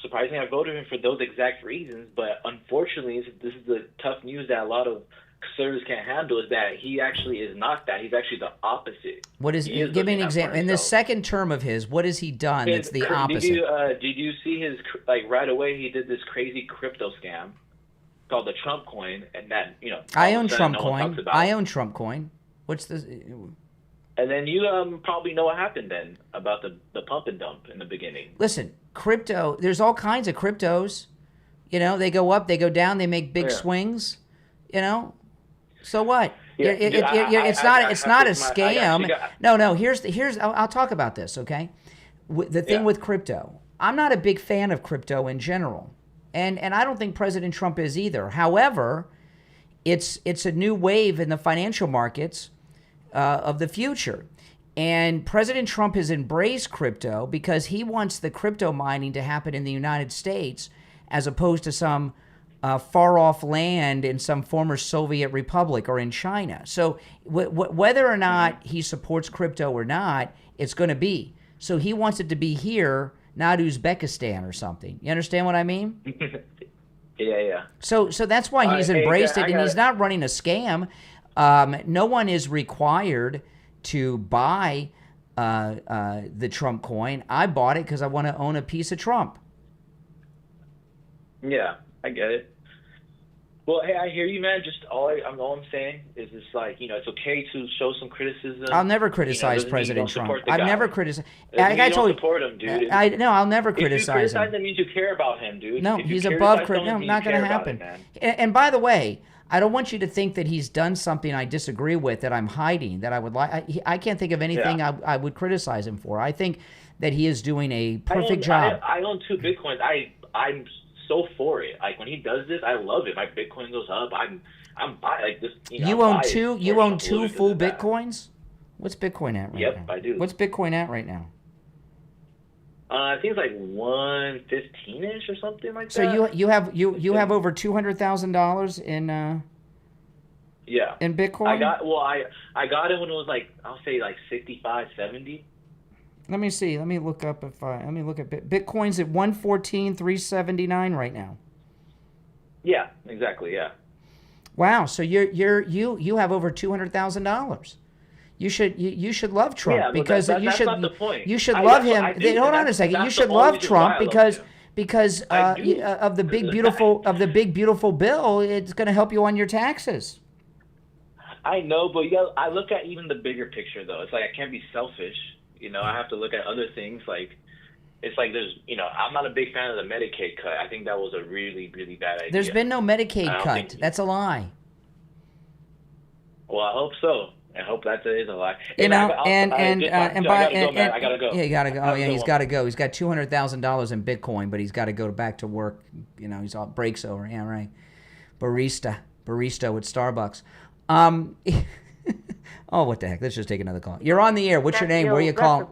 surprisingly, I voted him for those exact reasons. But unfortunately, this is the tough news that a lot of conservatives can't handle, is that he actually is not that. He's actually the opposite. Give me an example. In the second term of his, what has he done that's the opposite? Did you see his, like, right away he did this crazy crypto scam called the Trump coin, and that, you know, I own Trump coin. I own Trump coin. What's the... And then you probably know what happened then about the pump and dump in the beginning. Listen, crypto, there's all kinds of cryptos. You know, they go up, they go down, they make big swings. You know, so what? Yeah, it's not a scam. No. Here's. I'll talk about this. Okay, the thing with crypto, I'm not a big fan of crypto in general, and I don't think President Trump is either. However, it's a new wave in the financial markets of the future. And President Trump has embraced crypto because he wants the crypto mining to happen in the United States as opposed to some far-off land in some former Soviet republic or in China. So whether or not he supports crypto or not, it's going to be. So he wants it to be here, not Uzbekistan or something. You understand what I mean? Yeah. So that's why he's embraced it, and he's not running a scam. No one is required to buy the Trump coin. I bought it because I want to own a piece of Trump. Yeah, I get it. Well, hey, I hear you, man. Just all I'm saying is it's like, you know, it's okay to show some criticism. I'll never criticize President Trump. I've never criticized. I told you, support him, dude. I'll never criticize him. If you criticize him, that means you care about him, dude. No, he's above criticism. No, not going to happen. And by the way, I don't want you to think that he's done something I disagree with that I'm hiding, that I would like. I can't think of anything I would criticize him for. I think that he is doing a perfect job. I own 2 Bitcoins. I'm so for it. Like, when he does this, I love it. My Bitcoin goes up. I'm buying like this. You own 2. You own 2 full Bitcoins. What's Bitcoin at right now? Yep, I do. What's Bitcoin at right now? I think it's like 115-ish or something like that. So you have over $200,000 in in Bitcoin. I got it when it was like, I'll say like 65, 70. Let me see. Let me look up let me look at Bitcoin's at 114,379 right now. Yeah, exactly. Yeah. Wow. So you have over $200,000. You should love Trump because that's not the point. You should love him. Hold on a second. You should love Trump because of the big beautiful bill. It's going to help you on your taxes. I know, but I look at even the bigger picture though. It's like I can't be selfish. You know, I have to look at other things. Like, it's like there's, you know, I'm not a big fan of the Medicaid cut. I think that was a really, really bad idea. There's been no Medicaid cut. That's a lie. Well, I hope so. I hope that is a lie. You know, I gotta go. Yeah, you gotta go. Oh, yeah, he's got to go. He's got $200,000 in Bitcoin, but he's got to go back to work. You know, he's all breaks over. Yeah, right. Barista at Starbucks. Oh, what the heck? Let's just take another call. You're on the air. What's your name? Where are you calling?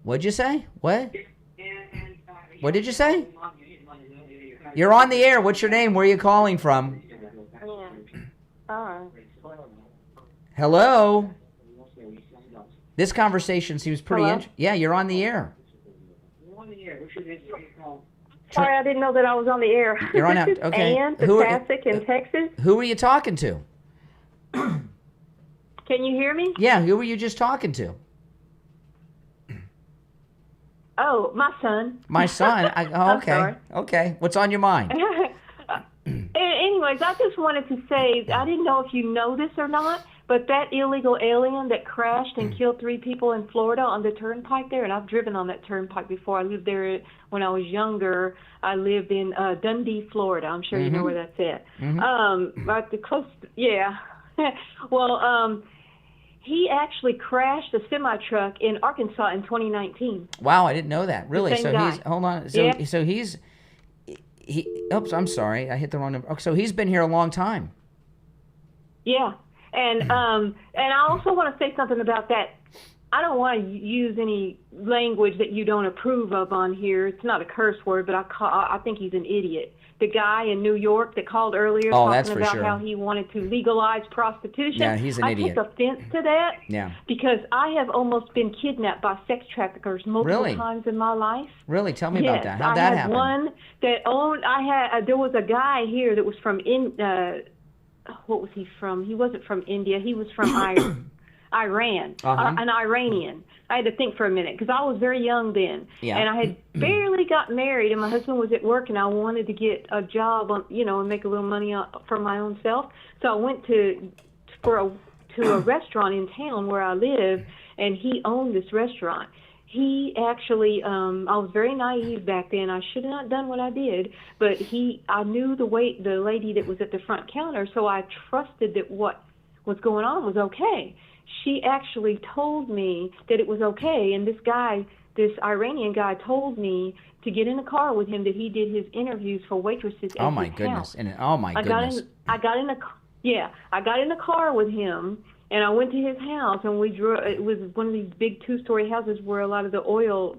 What'd you say? What? What did you say? You're on the air. What's your name? Where are you calling from? Hello? This conversation seems pretty interesting. Yeah, you're on the air. Sorry, I didn't know that I was on the air. You're on This is okay. Ann, Passaic in Texas. Who are you talking to? Can you hear me? Yeah, who were you just talking to? Oh, my son. My son. Okay. sorry. Okay. What's on your mind? Anyways, I just wanted to say, I didn't know if you know this or not, but that illegal alien that crashed and killed 3 people in Florida on the turnpike there, and I've driven on that turnpike before. I lived there when I was younger. I lived in Dundee, Florida. I'm sure you know where that's at. Right the coast. Yeah. Well, he actually crashed a semi-truck in Arkansas in 2019. Wow, I didn't know that. Really? Same So guy. he's hold on. Yeah. So he's oops, I'm sorry. I hit the wrong number. Oh, so he's been here a long time. Yeah. And I also want to say something about that. I don't want to use any language that you don't approve of on here. It's not a curse word, but I think he's an idiot. The guy in New York that called earlier talking about how he wanted to legalize prostitution. Yeah, he's an idiot. I take offense to that. Yeah. Because I have almost been kidnapped by sex traffickers multiple times in my life. Really? Tell me about that. How'd that happen? One that owned. there was a guy here that was from what was he from? He wasn't from India. He was from Iran, an Iranian. I had to think for a minute because I was very young then, and I had barely got married, and my husband was at work, and I wanted to get a job, and make a little money for my own self. So I went to a restaurant in town where I live, and he owned this restaurant. He actually, I was very naive back then. I should have not done what I did, but I knew the lady that was at the front counter, so I trusted that what was going on was okay. She actually told me that it was okay, and this Iranian guy told me to get in a car with him, that he did his interviews for waitresses at Oh my his goodness! house. I got in a car with him, and I went to his house, and we drove. It was one of these big 2-story houses where a lot of the oil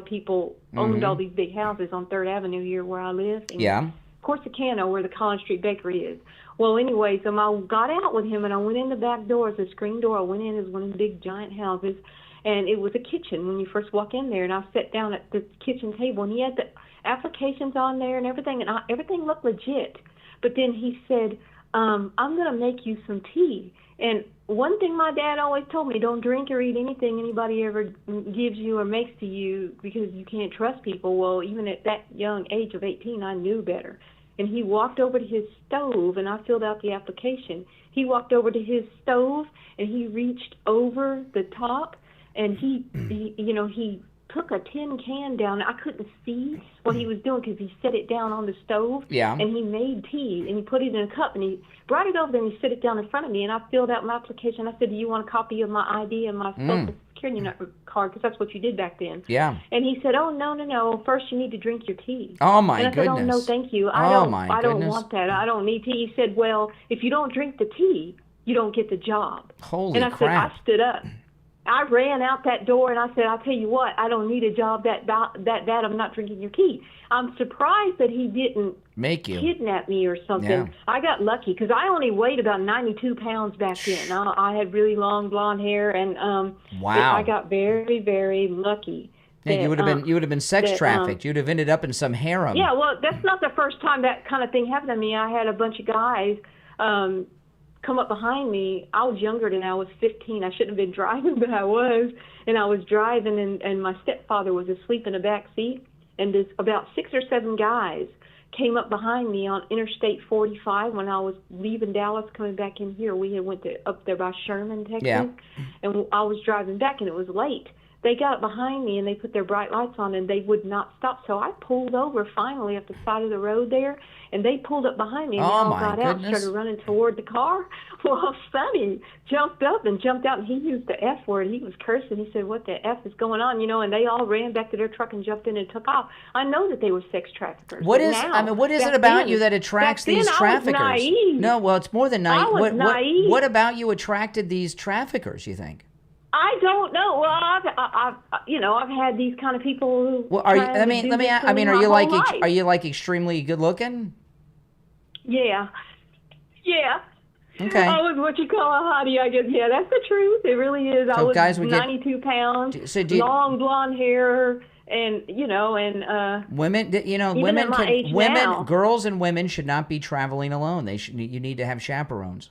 people owned all these big houses on 3rd Avenue here where I live. And Corsicana, where the Collins Street Bakery is. Well, anyway, so I got out with him, and I went in the back door. It's a screen door. I went in. It was one of the big giant houses, and it was a kitchen when you first walk in there. And I sat down at the kitchen table, and he had the applications on there and everything, and everything looked legit. But then he said, I'm going to make you some tea. And one thing my dad always told me, don't drink or eat anything anybody ever gives you or makes to you, because you can't trust people. Well, even at that young age of 18, I knew better. And he walked over to his stove, and I filled out the application. He walked over to his stove, and he reached over the top, and he took a tin can down. I couldn't see what he was doing because he set it down on the stove. Yeah. And he made tea, and he put it in a cup, and he brought it over there, and he set it down in front of me, and I filled out my application. I said, do you want a copy of my ID and my Social Security card? Because that's what you did back then. Yeah. And he said, oh, no. First, you need to drink your tea. Oh, my and I goodness. said, oh, no, thank you. I don't want that. I don't need tea. He said, well, if you don't drink the tea, you don't get the job. Holy crap. And I said, I stood up. I ran out that door, and I said, I'll tell you what, I don't need a job that I'm not drinking your tea. I'm surprised that he didn't kidnap me or something. Yeah. I got lucky because I only weighed about 92 pounds back then. I had really long blonde hair, and I got very, very lucky. Yeah, you would have been sex trafficked. You'd have ended up in some harem. Yeah, well, that's not the first time that kind of thing happened to me. I had a bunch of guys come up behind me. I was younger than I was 15. I shouldn't have been driving, but I was. And I was driving, and my stepfather was asleep in the back seat. And about 6 or 7 guys came up behind me on Interstate 45 when I was leaving Dallas, coming back in here. We had went up there by Sherman, Texas. Yeah. And I was driving back, and it was late. they got behind me and they put their bright lights on and they would not stop. So I pulled over finally at the side of the road there, and they pulled up behind me and they all got out and started running toward the car. Well, Sonny jumped up and jumped out, and he used the F word. He was cursing. He said, "What the F is going on?" You know, and they all ran back to their truck and jumped in and took off. I know that they were sex traffickers. What is it about you that attracts these traffickers? I was naive. No, well, it's more than naive. I was naive. What about you attracted these traffickers, you think? I don't know. Well, I've had these kind of people who. Well, are you like extremely good looking? Yeah. Okay. I was what you call a hottie, I guess. Yeah, that's the truth. It really is. So I was guys would 92 pounds, long blonde hair, and women. Girls and women should not be traveling alone. You need to have chaperones.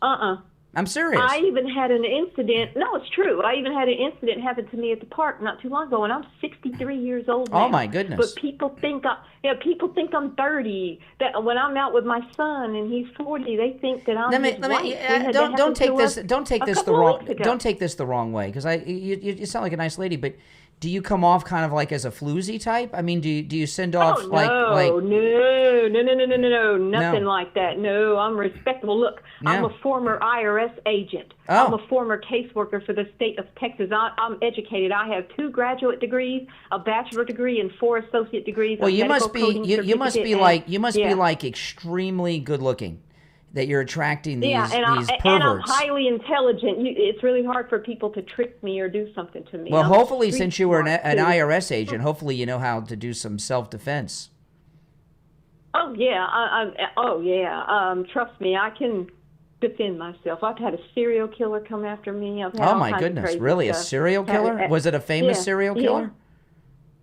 I'm serious. I even had an incident. No, it's true. I even had an incident happen to me at the park not too long ago, and I'm 63 years old now. Oh my goodness! But people think I'm 30. That when I'm out with my son and he's 40, they think that I'm. Don't take this the wrong way, because you sound like a nice lady, but. Do you come off kind of like as a floozy type? I mean, do you send off No, nothing like that. No, I'm respectable. Look, I'm a former IRS agent. I'm a former caseworker for the state of Texas. I'm educated. I have 2 graduate degrees, a bachelor degree, and 4 associate degrees. Well, you must be like extremely good looking. That you're attracting these perverts. And I'm highly intelligent. It's really hard for people to trick me or do something to me. Well, hopefully, since you were an IRS agent, hopefully you know how to do some self-defense. Oh, yeah. Trust me, I can defend myself. I've had a serial killer come after me. I've had oh, my goodness. Really? A serial killer? Was it a famous serial killer?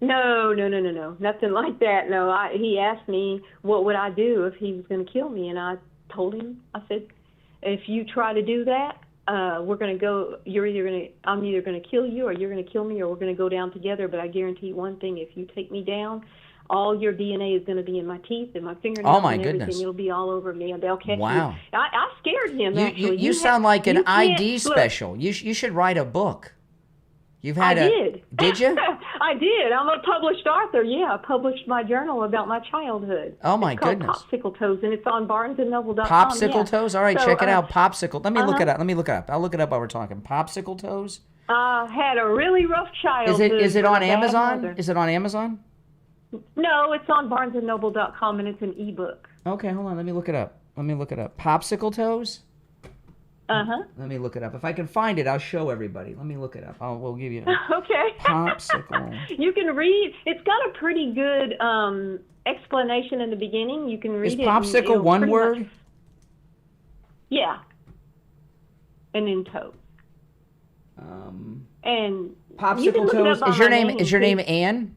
No. Nothing like that. No, he asked me what would I do if he was going to kill me, and I told him, I said, if you try to do that, I'm either going to kill you or you're going to kill me, or we're going to go down together. But I guarantee one thing, if you take me down, all your DNA is going to be in my teeth and my fingernails and everything. Goodness. It'll be all over me and they'll catch you. I scared him, actually. You sound like an ID special. You should write a book. I did. Did you? I did. I'm a published author. Yeah, I published my journal about my childhood. Oh, my it's goodness. Called Popsicle Toes, and it's on BarnesandNoble.com. Popsicle Toes? All right, check it out. Popsicle. Let me look it up. I'll look it up while we're talking. Popsicle Toes? I had a really rough childhood. Is it on Amazon? Is it on Amazon? No, it's on BarnesandNoble.com, and it's an ebook. Okay, hold on. Let me look it up. Popsicle Toes? Let me look it up. If I can find it, I'll show everybody. Let me look it up. We'll give you okay. Popsicle. You can read. It's got a pretty good explanation in the beginning. You can read it. Is popsicle one word? Yeah. And in toe. And Popsicle Toes. Is your name Ann?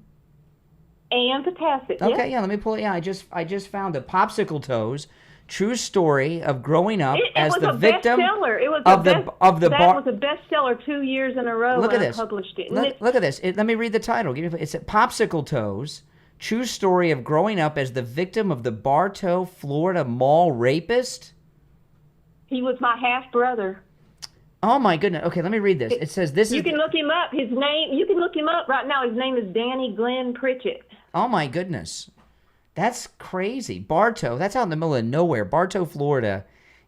Ann Potasset. Okay, yeah. Let me pull it. Yeah, I just found it. Popsicle Toes. True story of growing up as the victim of the That was a bestseller 2 years in a row. Look at this. I published it. Look at this. Let me read the title. It's at Popsicle Toes. True story of growing up as the victim of the Bartow, Florida mall rapist. He was my half brother. Oh my goodness. Okay, let me read this. It says You can look him up. His name. You can look him up right now. His name is Danny Glenn Pritchett. Oh my goodness. That's crazy. Bartow, that's out in the middle of nowhere. Bartow, Florida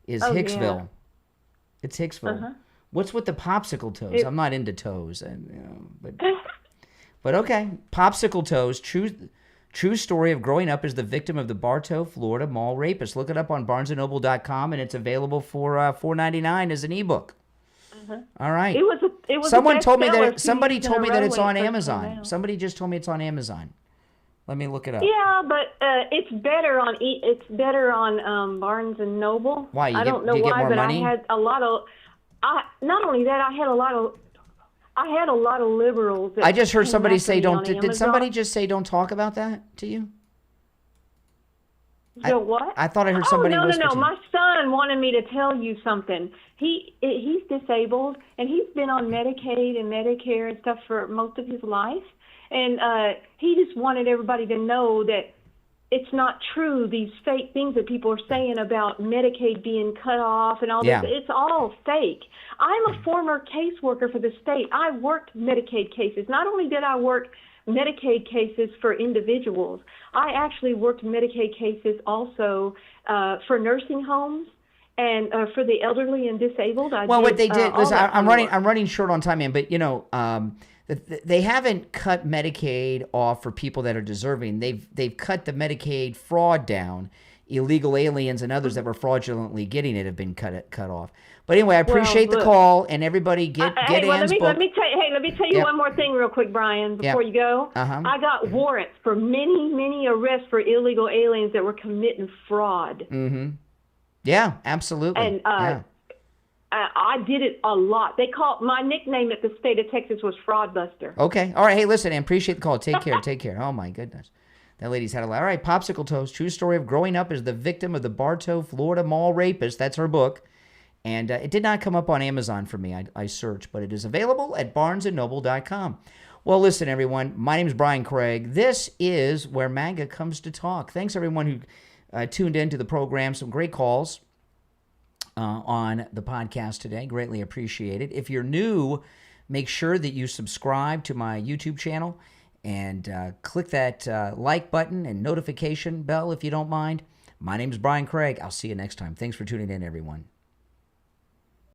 is Hicksville. Yeah. It's Hicksville. What's with the popsicle toes? I'm not into toes. But okay. Popsicle Toes, true story of growing up as the victim of the Bartow, Florida mall rapist. Look it up on BarnesandNoble.com, and it's available for $4.99 as an ebook. All right. It was Somebody told me that it's on Amazon. Somebody just told me it's on Amazon. Let me look it up. Yeah, but it's better on Barnes and Noble. Why? I don't know why, but money? I had a lot of. Not only that, I had a lot of liberals. I just heard somebody say don't. Did somebody just say don't talk about that to you? What? I thought I heard somebody whisper to you. My son wanted me to tell you something. He's disabled and he's been on Medicaid and Medicare and stuff for most of his life. And he just wanted everybody to know that it's not true. These fake things that people are saying about Medicaid being cut off and all Yeah. this, it's all fake. I'm a former caseworker for the state. I worked Medicaid cases. Not only did I work Medicaid cases for individuals, I actually worked Medicaid cases also for nursing homes and for the elderly and disabled. What they did, listen, I'm running running short on time, man, but they haven't cut Medicaid off for people that are deserving. They've cut the Medicaid fraud down. Illegal aliens and others that were fraudulently getting it have been cut off. But anyway, I appreciate the call, and everybody get Ann's book. Let me tell you one more thing real quick, Brian, before you go. I got warrants for many arrests for illegal aliens that were committing fraud. Mm-hmm. Yeah, absolutely. And I did it a lot. They called my nickname at the state of Texas was Fraud Buster. Okay. All right. Hey, listen, I appreciate the call. Take care. Take care. Oh, my goodness. That lady's had a lot. All right. Popsicle Toast. True story of growing up as the victim of the Bartow, Florida mall rapist. That's her book. And it did not come up on Amazon for me. I searched, but it is available at barnesandnoble.com. Well, listen, everyone. My name is Brian Craig. This is where MAGA comes to talk. Thanks, everyone who tuned into the program. Some great calls on the podcast today. Greatly appreciated. If you're new, make sure that you subscribe to my YouTube channel and click that like button and notification bell if you don't mind. My name is Brian Craig. I'll see you next time. Thanks for tuning in, everyone.